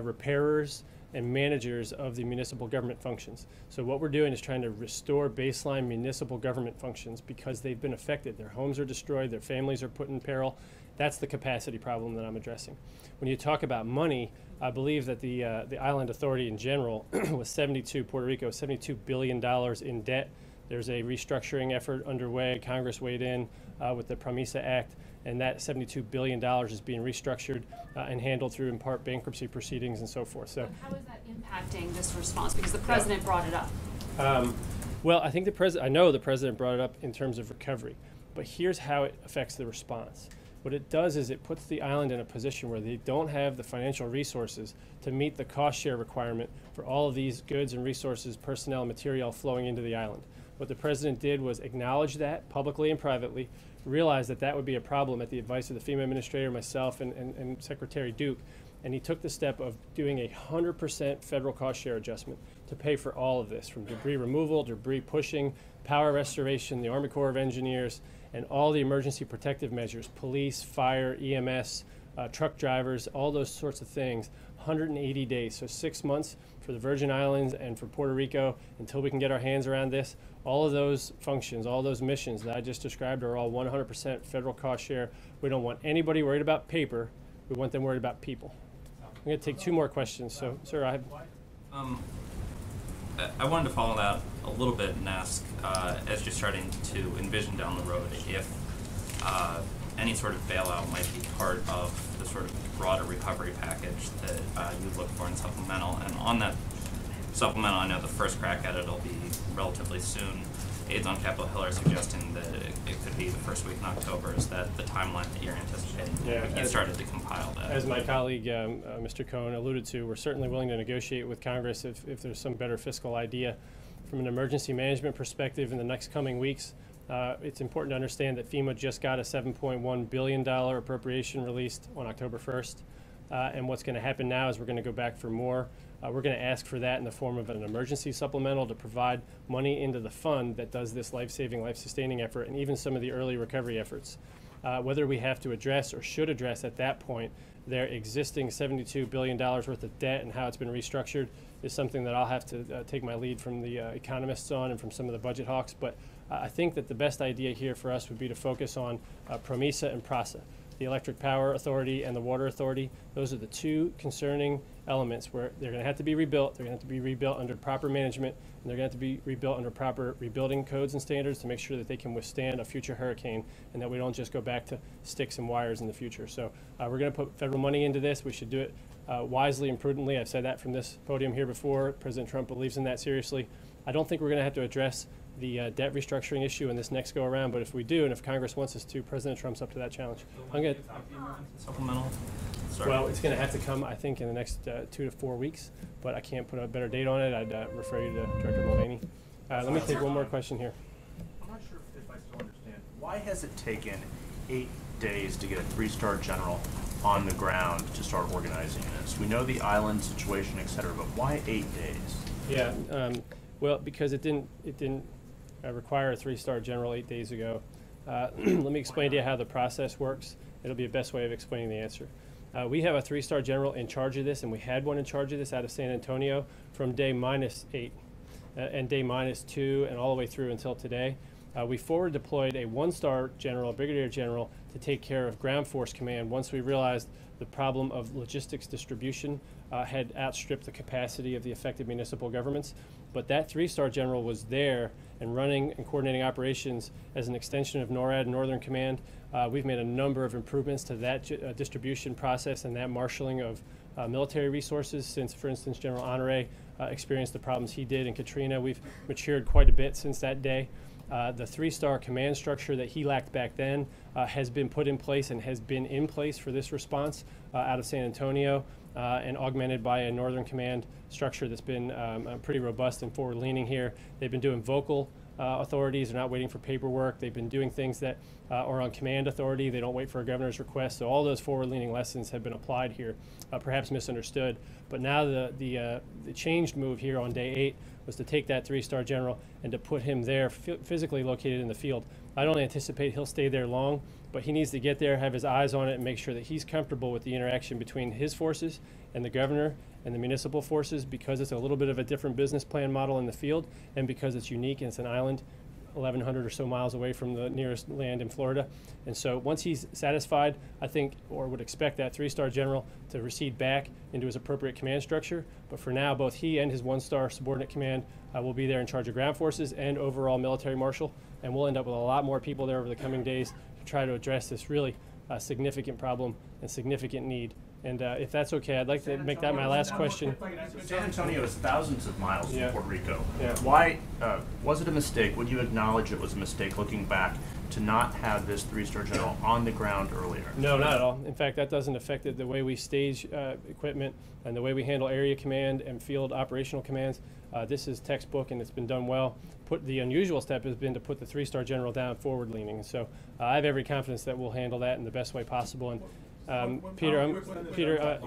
S14: repairers, and managers of the municipal government functions. So what we're doing is trying to restore baseline municipal government functions because they've been affected. Their homes are destroyed, their families are put in peril. That's the capacity problem that I'm addressing. When you talk about money, I believe that the island authority in general was Puerto Rico, $72 billion in debt. There's a restructuring effort underway. Congress weighed in with the PROMESA Act, and that $72 billion is being restructured and handled through, in part, bankruptcy proceedings and so forth. So,
S5: how is that impacting this response? Because the president brought it up.
S14: Well, I think I know the president brought it up in terms of recovery, but here's how it affects the response. What it does is it puts the island in a position where they don't have the financial resources to meet the cost share requirement for all of these goods and resources, personnel, and material flowing into the island. What the president did was acknowledge that publicly and privately, realized that that would be a problem at the advice of the FEMA administrator, myself, and Secretary Duke, and he took the step of doing a 100% federal cost share adjustment to pay for all of this, from debris removal, debris pushing, power restoration, the Army Corps of Engineers, and all the emergency protective measures, police, fire, EMS, truck drivers, all those sorts of things, 180 days, so 6 months for the Virgin Islands and for Puerto Rico until we can get our hands around this. All of those functions, all those missions that I just described are all 100% federal cost share. We don't want anybody worried about paper. We want them worried about people. I'm going to take 2 more questions. So, sir, I
S18: wanted to follow that a little bit and ask, as you're starting to envision down the road, if any sort of bailout might be part of the sort of broader recovery package that you'd look for in supplemental. And on that supplemental, I know the first crack at it will be relatively soon. Aides on Capitol Hill are suggesting that it could be the first week in October. Is that the timeline that you're anticipating?
S14: Yeah,
S18: you started to compile that.
S14: As my colleague, Mr. Cohn, alluded to, we're certainly willing to negotiate with Congress if there's some better fiscal idea. From an emergency management perspective in the next coming weeks, it's important to understand that FEMA just got a $7.1 billion appropriation released on October 1st. And what's going to happen now is we're going to go back for more. We're going to ask for that in the form of an emergency supplemental to provide money into the fund that does this life-saving, life-sustaining effort, and even some of the early recovery efforts. Whether we have to address or should address at that point their existing $72 billion worth of debt and how it's been restructured is something that I'll have to take my lead from the economists on and from some of the budget hawks. But I think that the best idea here for us would be to focus on PROMESA and PRASA, the Electric Power Authority and the Water Authority. Those are the 2 concerning elements where they're going to have to be rebuilt. They're going to have to be rebuilt under proper management, and they're going to have to be rebuilt under proper rebuilding codes and standards to make sure that they can withstand a future hurricane and that we don't just go back to sticks and wires in the future. So we're going to put federal money into this. We should do it wisely and prudently. I've said that from this podium here before. President Trump believes in that seriously. I don't think we're going to have to address the debt restructuring issue in this next go around, but if we do, and if Congress wants us to, President Trump's up to that challenge. I'm going to
S18: supplemental.
S14: Well, it's going to have to come, I think, in the next 2 to 4 weeks, but I can't put a better date on it. I'd refer you to Director Mulvaney. Let me take one more question here.
S9: I'm not sure if I still understand. Why has it taken 8 days to get a 3-star general on the ground to start organizing this? We know the island situation, et cetera, but why 8 days?
S14: Yeah, well, because it didn't require a 3-star general 8 days ago. Let me explain to you how the process works. It'll be the best way of explaining the answer. We have a 3-star general in charge of this, and we had one in charge of this out of San Antonio from day -8 and day -2 and all the way through until today. We forward deployed a 1-star general, a brigadier general, to take care of ground force command once we realized the problem of logistics distribution had outstripped the capacity of the affected municipal governments. But that 3-star general was there and running and coordinating operations as an extension of NORAD, Northern Command. We've made a number of improvements to that distribution process and that marshaling of military resources since, for instance, General Honore experienced the problems he did in Katrina. We've matured quite a bit since that day. The 3-star command structure that he lacked back then has been put in place and has been in place for this response out of San Antonio and augmented by a Northern Command structure that's been pretty robust and forward-leaning here. They've been doing vocal authorities. They're not waiting for paperwork. They've been doing things that are on command authority. They don't wait for a governor's request. So all those forward-leaning lessons have been applied here, perhaps misunderstood. But now the changed move here on day 8 was to take that 3-star general and to put him there physically located in the field. I don't anticipate he'll stay there long, but he needs to get there, have his eyes on it, and make sure that he's comfortable with the interaction between his forces and the governor and the municipal forces, because it's a little bit of a different business plan model in the field, and because it's unique and it's an island 1,100 or so miles away from the nearest land in Florida. And so once he's satisfied, I think, or would expect that 3-star general to recede back into his appropriate command structure. But for now, both he and his 1-star subordinate command will be there in charge of ground forces and overall military marshal. And we'll end up with a lot more people there over the coming days to try to address this really significant problem and significant need. And if that's okay, I'd like to make that my last question.
S9: San Antonio is thousands of miles
S14: Yeah.
S9: from Puerto Rico.
S14: Yeah.
S9: Why was it a mistake? Would you acknowledge it was a mistake looking back to not have this 3-star general on the ground earlier?
S14: No, not at all. In fact, that doesn't affect the way we stage equipment and the way we handle area command and field operational commands. This is textbook, and it's been done well. The unusual step has been to put the 3-star general down forward leaning. So I have every confidence that we'll handle that in the best way possible. And Peter,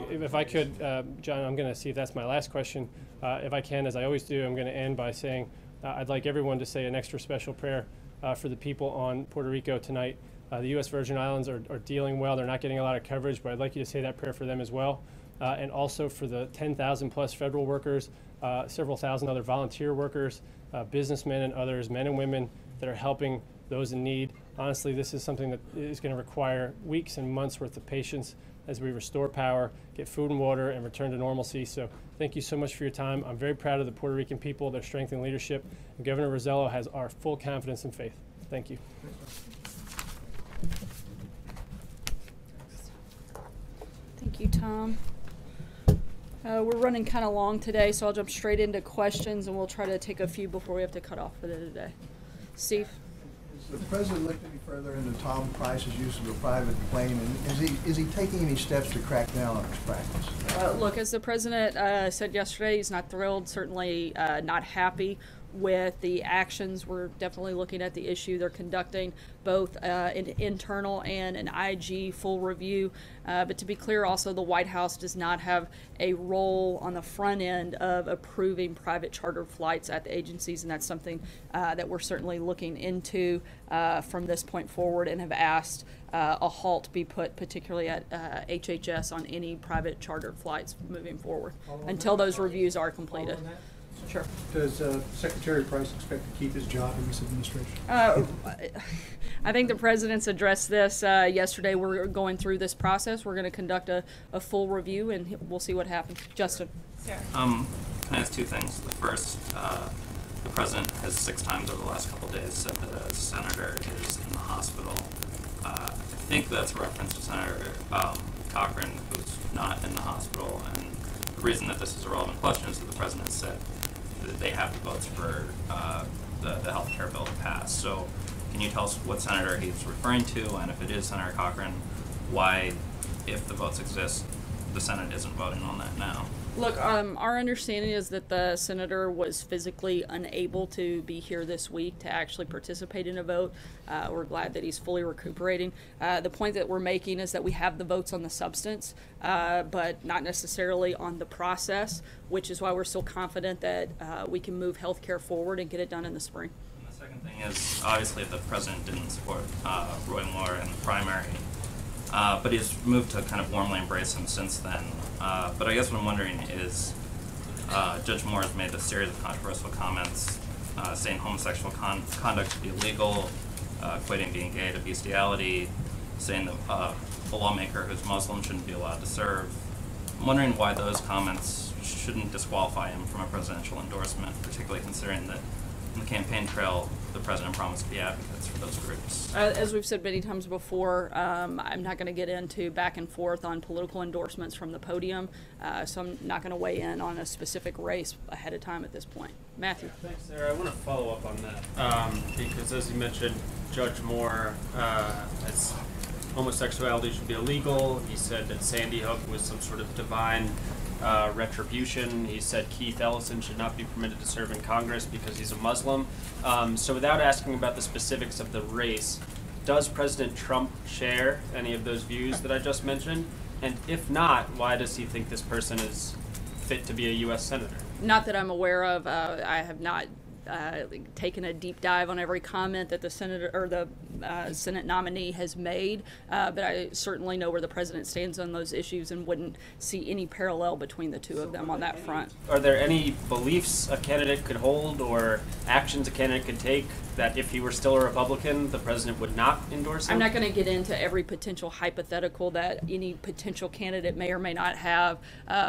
S14: if I could, John, I'm going to see if that's my last question. If I can, as I always do, I'm going to end by saying I'd like everyone to say an extra special prayer for the people on Puerto Rico tonight. The U.S. Virgin Islands are dealing well. They're not getting a lot of coverage, but I'd like you to say that prayer for them as well. And also for the 10,000 plus federal workers, several thousand other volunteer workers, businessmen and others, men and women that are helping those in need. Honestly, this is something that is going to require weeks and months worth of patience as we restore power, get food and water, and return to normalcy. So thank you so much for your time. I'm very proud of the Puerto Rican people, their strength and leadership. And Governor Rosello has our full confidence and faith. Thank you.
S1: Thank you, Tom. We're running kind of long today, so I'll jump straight into questions, and we'll try to take a few before we have to cut off for the day. Steve?
S19: Has the president looked any further into Tom Price's use of a private plane, and is he taking any steps to crack down on this practice?
S1: Look, as the president said yesterday, he's not thrilled, certainly not happy with the actions. We're definitely looking at the issue. They're conducting both an internal and an IG full review. But to be clear, also, the White House does not have a role on the front end of approving private charter flights at the agencies, and that's something that we're certainly looking into from this point forward, and have asked a halt be put, particularly at HHS, on any private charter flights moving forward until those reviews are completed. Sure.
S3: Does Secretary Price expect to keep his job in this administration?
S1: I think the president's addressed this yesterday. We're going through this process. We're going to conduct a full review, and we'll see what happens. Justin.
S18: Can I ask two things? The first, the president has 6 times over the last couple of days said that a senator is in the hospital. I think that's a reference to Senator Cochran, who's not in the hospital. And the reason that this is a relevant question is that the president said that they have the votes for the health care bill to pass. So can you tell us what senator he's referring to, and if it is Senator Cochran, why, if the votes exist, the Senate isn't voting on that now?
S1: Look, our understanding is that the senator was physically unable to be here this week to actually participate in a vote. We're glad that he's fully recuperating. The point that we're making is that we have the votes on the substance, but not necessarily on the process, which is why we're still confident that we can move health care forward and get it done in the spring.
S18: And the second thing is, obviously the president didn't support Roy Moore in the primary, but he's moved to kind of warmly embrace him since then. But I guess what I'm wondering is, Judge Moore has made a series of controversial comments saying homosexual conduct should be illegal, equating being gay to bestiality, saying that a lawmaker who's Muslim shouldn't be allowed to serve. I'm wondering why those comments shouldn't disqualify him from a presidential endorsement, particularly considering that in the campaign trail, the president promised to be advocates for those groups.
S1: As we've said many times before, I'm not going to get into back and forth on political endorsements from the podium, so I'm not going to weigh in on a specific race ahead of time at this point. Matthew.
S20: Thanks, Sarah. I want to follow up on that because, as you mentioned, Judge Moore, homosexuality should be illegal. He said that Sandy Hook was some sort of divine retribution. He said Keith Ellison should not be permitted to serve in Congress because he's a Muslim. So without asking about the specifics of the race, does President Trump share any of those views that I just mentioned? And if not, why does he think this person is fit to be a U.S. Senator?
S1: Not that I'm aware of. I have not taken a deep dive on every comment that the senator or the Senate nominee has made, but I certainly know where the president stands on those issues and wouldn't see any parallel between the two of them on that front.
S20: Are there any beliefs a candidate could hold or actions a candidate could take that if he were still a Republican, the president would not endorse him?
S1: I'm not going to get into every potential hypothetical that any potential candidate may or may not have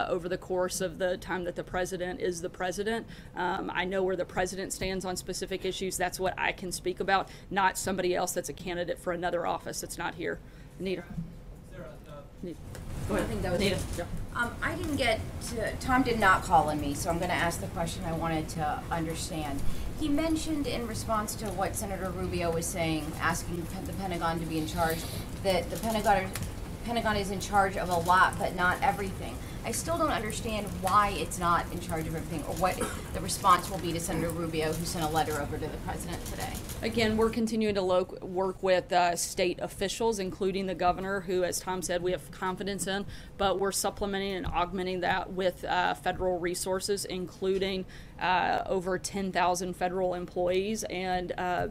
S1: over the course of the time that the president is the president. I know where the president stands on specific issues. That's what I can speak about, not somebody else that's a candidate for another office that's not here. Anita. Go ahead.
S21: I think that was
S1: Anita.
S21: it.
S1: Yeah.
S21: I didn't get to, Tom did not call on me, so I'm going to ask the question I wanted to understand. He mentioned in response to what Senator Rubio was saying, asking the Pentagon to be in charge, that the Pentagon is in charge of a lot, but not everything. I still don't understand why it's not in charge of everything, or what the response will be to Senator Rubio, who sent a letter over to the president today.
S1: Again, we're continuing to work with state officials, including the governor, who, as Tom said, we have confidence in, but we're supplementing and augmenting that with federal resources, including over 10,000 federal employees and a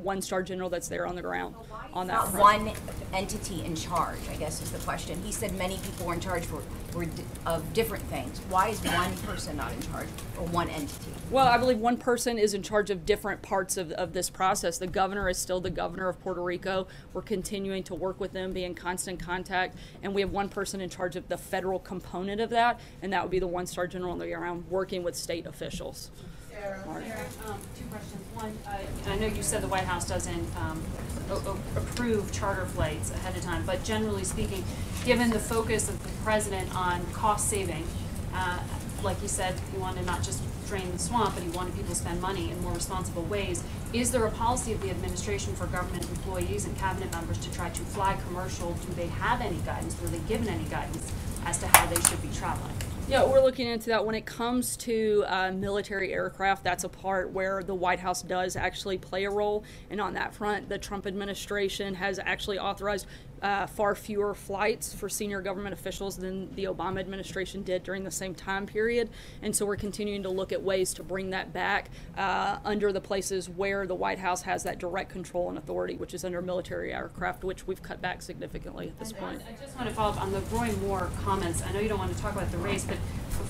S1: one-star general that's there on the ground on that front.
S21: One entity in charge, I guess, is the question. He said many people were in charge of different things. Why is one person not in charge, or one entity?
S1: Well, I believe one person is in charge of different parts of this process. The governor is still the governor of Puerto Rico. We're continuing to work with them, be in constant contact, and we have one person in charge of the federal component of that, and that would be the one-star general on the ground working with state officials.
S5: Sarah, two questions. One, I know you said the White House doesn't approve charter flights ahead of time, but generally speaking, given the focus of the president on cost saving, like you said, he wanted not just drain the swamp, but he wanted people to spend money in more responsible ways. Is there a policy of the administration for government employees and cabinet members to try to fly commercial? Do they have any guidance? Were they given any guidance as to how they should be traveling?
S1: Yeah, we're looking into that. When it comes to military aircraft, that's a part where the White House does actually play a role. And on that front, the Trump administration has actually authorized far fewer flights for senior government officials than the Obama administration did during the same time period. And so we're continuing to look at ways to bring that back under the places where the White House has that direct control and authority, which is under military aircraft, which we've cut back significantly at this point.
S5: I just want to follow up on the Roy Moore comments. I know you don't want to talk about the race, but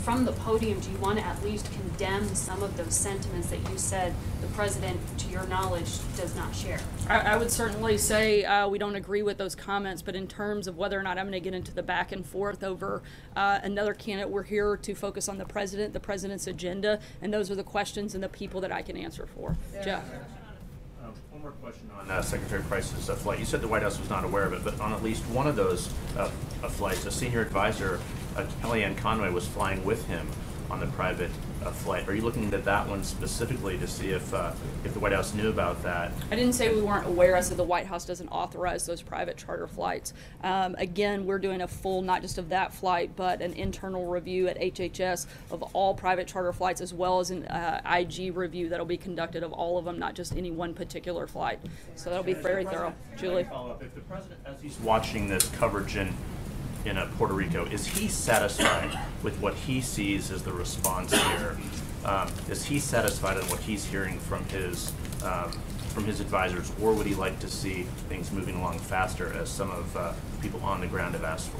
S5: from the podium, do you want to at least condemn some of those sentiments that you said the president, to your knowledge, does not share?
S1: I would certainly say we don't agree with those comments, but in terms of whether or not I'm going to get into the back and forth over another candidate, we're here to focus on the president's agenda, and those are the questions and the people that I can answer for. Yeah. Jeff.
S9: One more question on Secretary Price's flight. You said the White House was not aware of it, but on at least one of those flights, a senior advisor, Kellyanne Conway, was flying with him on the private flight. Are you looking at that one specifically to see if the White House knew about that?
S1: I didn't say we weren't aware. I said the White House doesn't authorize those private charter flights. Again, we're doing a full, not just of that flight, but an internal review at HHS of all private charter flights, as well as an IG review that'll be conducted of all of them, not just any one particular flight. So that'll be very thorough. Julie?
S9: If the president, as he's watching this coverage in Puerto Rico, is he satisfied with what he sees as the response here? Is he satisfied in what he's hearing from his advisors, or would he like to see things moving along faster, as some of people on the ground have asked for?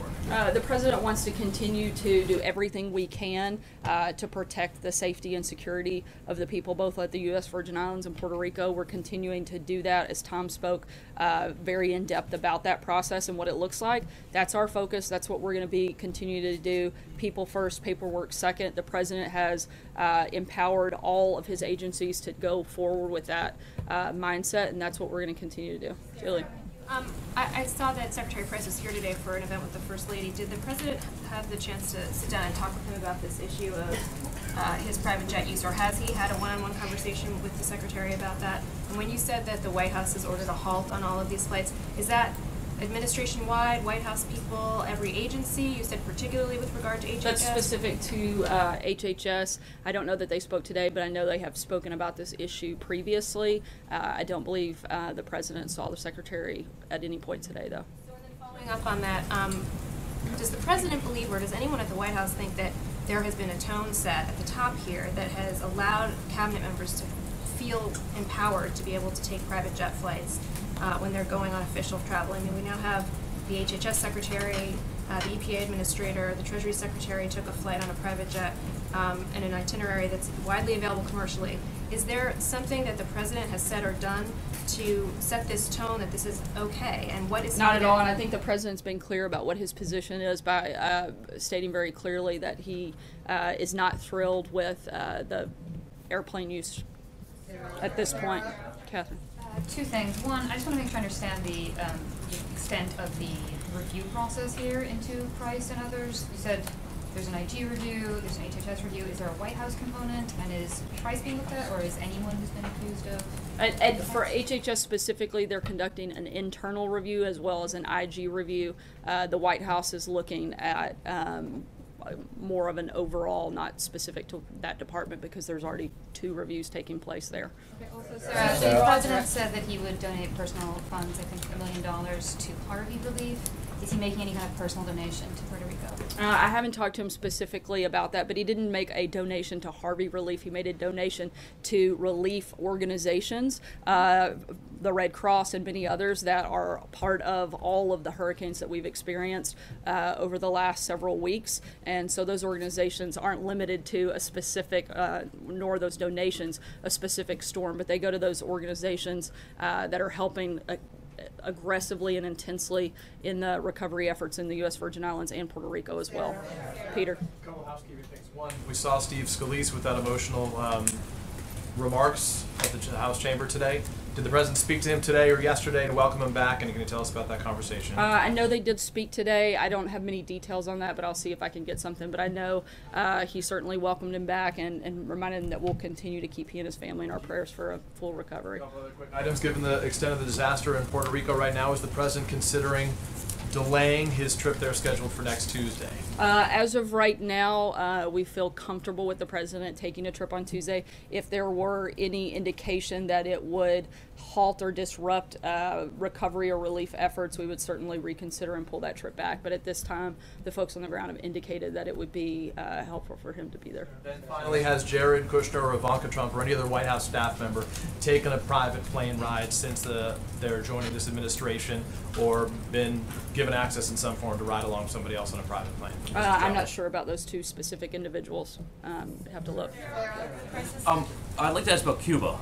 S1: The president wants to continue to do everything we can to protect the safety and security of the people, both at the U.S. Virgin Islands and Puerto Rico. We're continuing to do that, as Tom spoke very in depth about that process and what it looks like. That's our focus. That's what we're going to be continuing to do. People first, paperwork second. The president has empowered all of his agencies to go forward with that mindset, and that's what we're going to continue to do. Julie?
S6: I saw that Secretary Price was here today for an event with the First Lady. Did the President have the chance to sit down and talk with him about this issue of his private jet use, or has he had a one-on-one conversation with the Secretary about that? And when you said that the White House has ordered a halt on all of these flights, is that administration-wide, White House people, every agency? You said particularly with regard to HHS?
S1: That's specific to HHS. I don't know that they spoke today, but I know they have spoken about this issue previously. I don't believe the president saw the secretary at any point today, though.
S6: So then following up on that, does the president believe, or does anyone at the White House think that there has been a tone set at the top here that has allowed cabinet members to feel empowered to be able to take private jet flights when they're going on official travel? I mean, we now have the HHS Secretary, the EPA Administrator, the Treasury Secretary took a flight on a private jet and an itinerary that's widely available commercially. Is there something that the President has said or done to set this tone that this is okay? And what is
S1: not at all? And I think the President's been clear about what his position is by stating very clearly that he is not thrilled with the airplane use at this point. Catherine.
S7: Two things. One, I just want to make sure I understand the extent of the review process here into Price and others. You said there's an IG review, there's an HHS review. Is there a White House component? And is Price being looked at, or is anyone who's been accused of?
S1: And for HHS specifically, they're conducting an internal review as well as an IG review. The White House is looking at more of an overall, not specific to that department, because there's already 2 reviews taking place there.
S7: Okay, also, Sarah, the president said that he would donate personal funds, I think $1 million, to Harvey relief. Is he making any kind of personal donation to Puerto Rico?
S1: I haven't talked to him specifically about that, but he didn't make a donation to Harvey Relief. He made a donation to relief organizations, the Red Cross and many others that are part of all of the hurricanes that we've experienced over the last several weeks. And so those organizations aren't limited to a specific, nor those donations, a specific storm, but they go to those organizations that are helping aggressively and intensely in the recovery efforts in the U.S. Virgin Islands and Puerto Rico as well. Peter.
S15: A couple housekeeping things. One, we saw Steve Scalise with that emotional remarks at the House chamber today. Did the president speak to him today or yesterday to welcome him back? And can you tell us about that conversation?
S1: I know they did speak today. I don't have many details on that, but I'll see if I can get something. But I know he certainly welcomed him back and reminded him that we'll continue to keep he and his family in our prayers for a full recovery.
S15: A couple other quick items. Given the extent of the disaster in Puerto Rico right now, is the president considering delaying his trip there scheduled for next Tuesday?
S1: As of right now, we feel comfortable with the president taking a trip on Tuesday. If there were any indication that it would halt or disrupt recovery or relief efforts, we would certainly reconsider and pull that trip back. But at this time, the folks on the ground have indicated that it would be helpful for him to be there.
S15: Then finally, has Jared Kushner or Ivanka Trump or any other White House staff member taken a private plane ride since they're joining this administration, or been given access in some form to ride along with somebody else on a private plane?
S1: I'm not sure about those 2 specific individuals. Have to look.
S22: I'd like to ask about Cuba.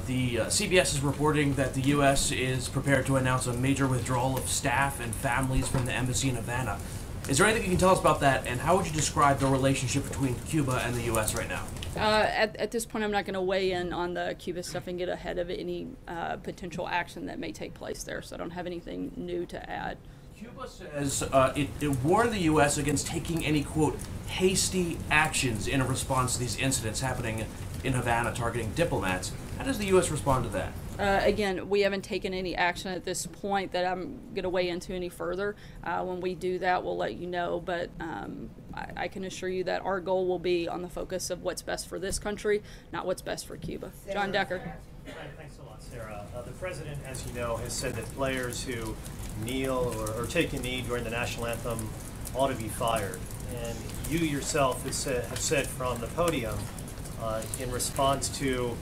S22: The CBS is reporting that the U.S. is prepared to announce a major withdrawal of staff and families from the embassy in Havana. Is there anything you can tell us about that, and how would you describe the relationship between Cuba and the U.S. right now?
S1: At this point, I'm not going to weigh in on the Cuba stuff and get ahead of any potential action that may take place there, so I don't have anything new to add.
S22: Cuba says it warned the U.S. against taking any, quote, hasty actions in a response to these incidents happening in Havana targeting diplomats. How does the U.S. respond to that?
S1: Again, we haven't taken any action at this point that I'm going to weigh into any further. When we do that, we'll let you know, but I can assure you that our goal will be on the focus of what's best for this country, not what's best for Cuba. John Decker.
S23: Thanks a lot, Sarah. The president, as you know, has said that players who kneel or take a knee during the national anthem ought to be fired. And you yourself have said from the podium in response to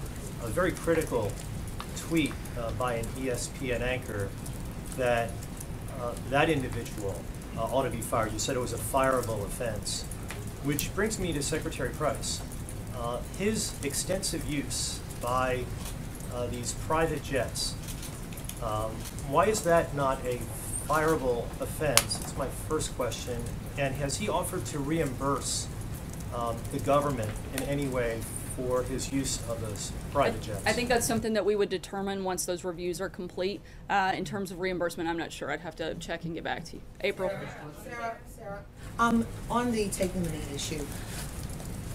S23: a very critical tweet by an ESPN anchor that that individual ought to be fired. You said it was a fireable offense, which brings me to Secretary Price. His extensive use by these private jets, why is that not a fireable offense? It's my first question. And has he offered to reimburse the government in any way for his use of those private jets?
S1: I think that's something that we would determine once those reviews are complete. In terms of reimbursement, I'm not sure. I'd have to check and get back to you. April?
S16: Sarah, on the taking the knee issue,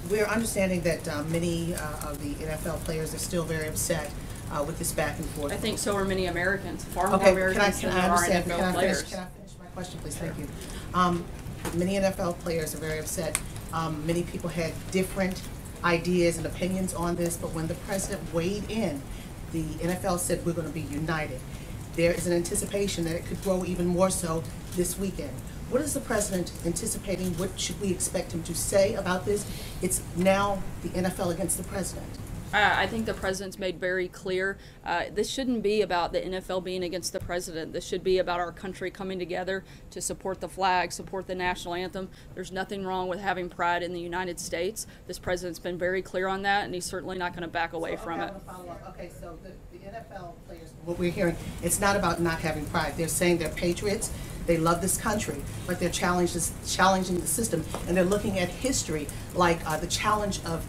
S16: we're understanding that many of the NFL players are still very upset with this back and forth.
S1: I think so are many Americans, far more
S16: Okay,
S1: Americans than there are NFL players.
S16: Can I finish my question, please? Thank you. Many NFL players are very upset. Many people had different ideas and opinions on this, but when the president weighed in, the NFL said we're going to be united. There is an anticipation that it could grow even more so this weekend. What is the president anticipating? What should we expect him to say about this? It's now the NFL against the president.
S1: I think the president's made very clear this shouldn't be about the NFL being against the president. This should be about our country coming together to support the flag, support the national anthem. There's nothing wrong with having pride in the United States. This president's been very clear on that, and he's certainly not going to back away from it.
S16: Okay, so the NFL players, what we're hearing, it's not about not having pride. They're saying they're patriots. They love this country, but they're challenging the system, and they're looking at history like the challenge of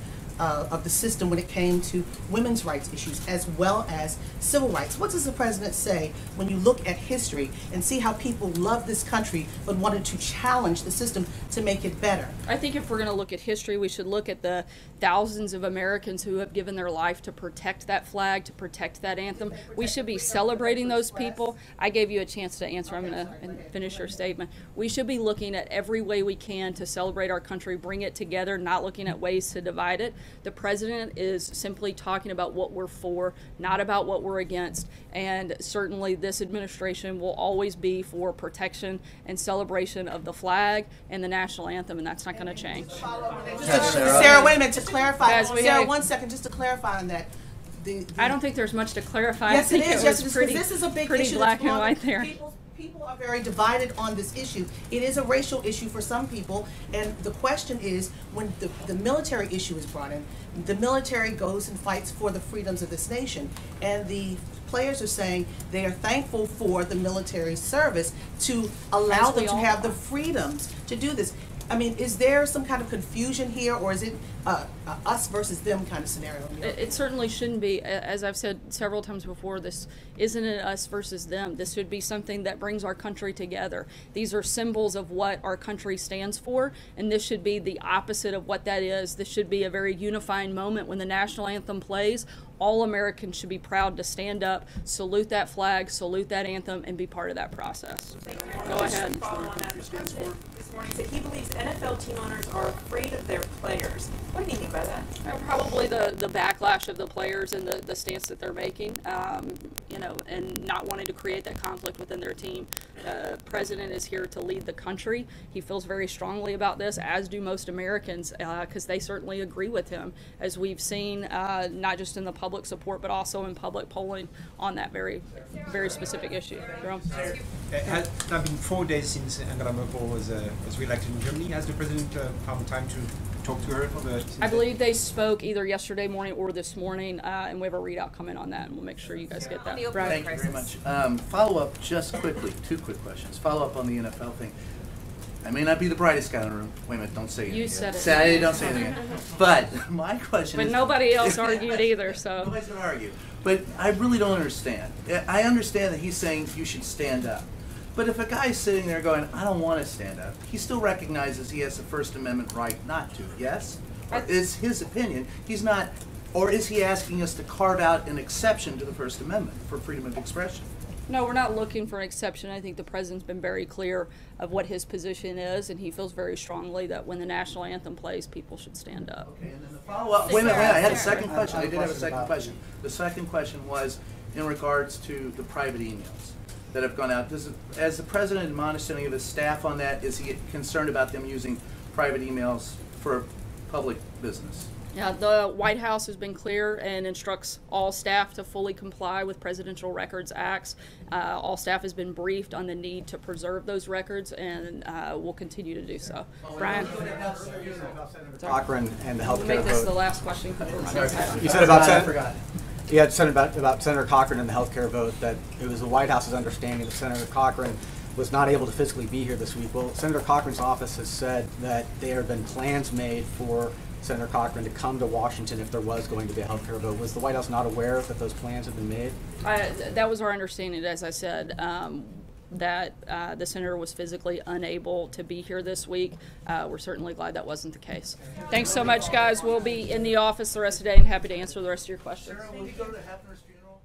S16: the system when it came to women's rights issues as well as civil rights. What does the president say when you look at history and see how people love this country but wanted to challenge the system to make it better?
S1: I think if we're going to look at history, we should look at the thousands of Americans who have given their life to protect that flag, to protect that anthem. We should be celebrating those people. I gave you a chance to answer. I'm going to finish your statement. We should be looking at every way we can to celebrate our country, bring it together, not looking at ways to divide it. The president is simply talking about what we're for, not about what we're against. And certainly this administration will always be for protection and celebration of the flag and the national anthem, and that's not going to change.
S16: Sarah, wait a minute, to clarify. Sarah, 1 second, just to clarify on that.
S1: I don't think there's much to clarify.
S16: Yes, it is. Yes,
S1: pretty,
S16: this is a big
S1: pretty
S16: issue.
S1: Black and white there.
S16: People are very divided on this issue. It is a racial issue for some people, and the question is, when the military issue is brought in, the military goes and fights for the freedoms of this nation, and the players are saying they are thankful for the military service to allow them to have the freedoms to do this. I mean, is there some kind of confusion here, or is it us versus them kind of scenario?
S1: It certainly shouldn't be. As I've said several times before, this isn't an us versus them. This should be something that brings our country together. These are symbols of what our country stands for, and this should be the opposite of what that is. This should be a very unifying moment when the national anthem plays. All Americans should be proud to stand up, salute that flag, salute that anthem, and be part of that process. Go ahead.
S8: This morning said he believes NFL team owners are afraid of their players. What do you mean by that?
S1: Probably the backlash of the players and the stance that they're making, and not wanting to create that conflict within their team. The president is here to lead the country. He feels very strongly about this, as do most Americans, because they certainly agree with him, as we've seen not just in the public support, but also in public polling on that very, very specific issue. Jerome?
S10: It has now been 4 days since Angela Merkel was re-elected in Germany. Has the president found time to talk to her?
S1: I believe they spoke either yesterday morning or this morning, and we have a readout coming on that, and we'll make sure you guys get that.
S4: Thank you very much. Follow up just quickly, 2 quick questions. Follow up on the NFL thing. I may not be the brightest guy in the room. Wait a minute, don't say anything.
S1: You said it.
S4: Don't say anything. But my question is...
S1: But nobody else argued either, so...
S4: Nobody's going to argue. But I really don't understand. I understand that he's saying you should stand up. But if a guy's sitting there going, I don't want to stand up, he still recognizes he has the First Amendment right not to, yes? Or is his opinion, he's not, or is he asking us to carve out an exception to the First Amendment for freedom of expression?
S1: No, we're not looking for an exception. I think the president's been very clear of what his position is, and he feels very strongly that when the national anthem plays, people should stand up.
S4: Okay, and then the follow-up, wait a minute, I had a second question. I did have a second question. The second question was in regards to the private emails that have gone out. As the president admonished any of his staff on that, is he concerned about them using private emails for public business?
S1: Yeah, the White House has been clear and instructs all staff to fully comply with Presidential Records Acts. All staff has been briefed on the need to preserve those records, and will continue to do so. Brian?
S12: Cochran and the health
S1: We'll
S12: care
S1: make this
S12: vote.
S1: the last question.
S12: You said about Senator Cochran and the health care vote that it was the White House's understanding that Senator Cochran was not able to physically be here this week. Well, Senator Cochran's office has said that there have been plans made for Senator Cochran to come to Washington if there was going to be a health care vote. Was the White House not aware that those plans had been made?
S1: That was our understanding, as I said. that the senator was physically unable to be here this week. We're certainly glad that wasn't the case. Thanks so much, guys. We'll be in the office the rest of the day and happy to answer the rest of your questions.
S4: Sarah, will you go to the Hefner's funeral?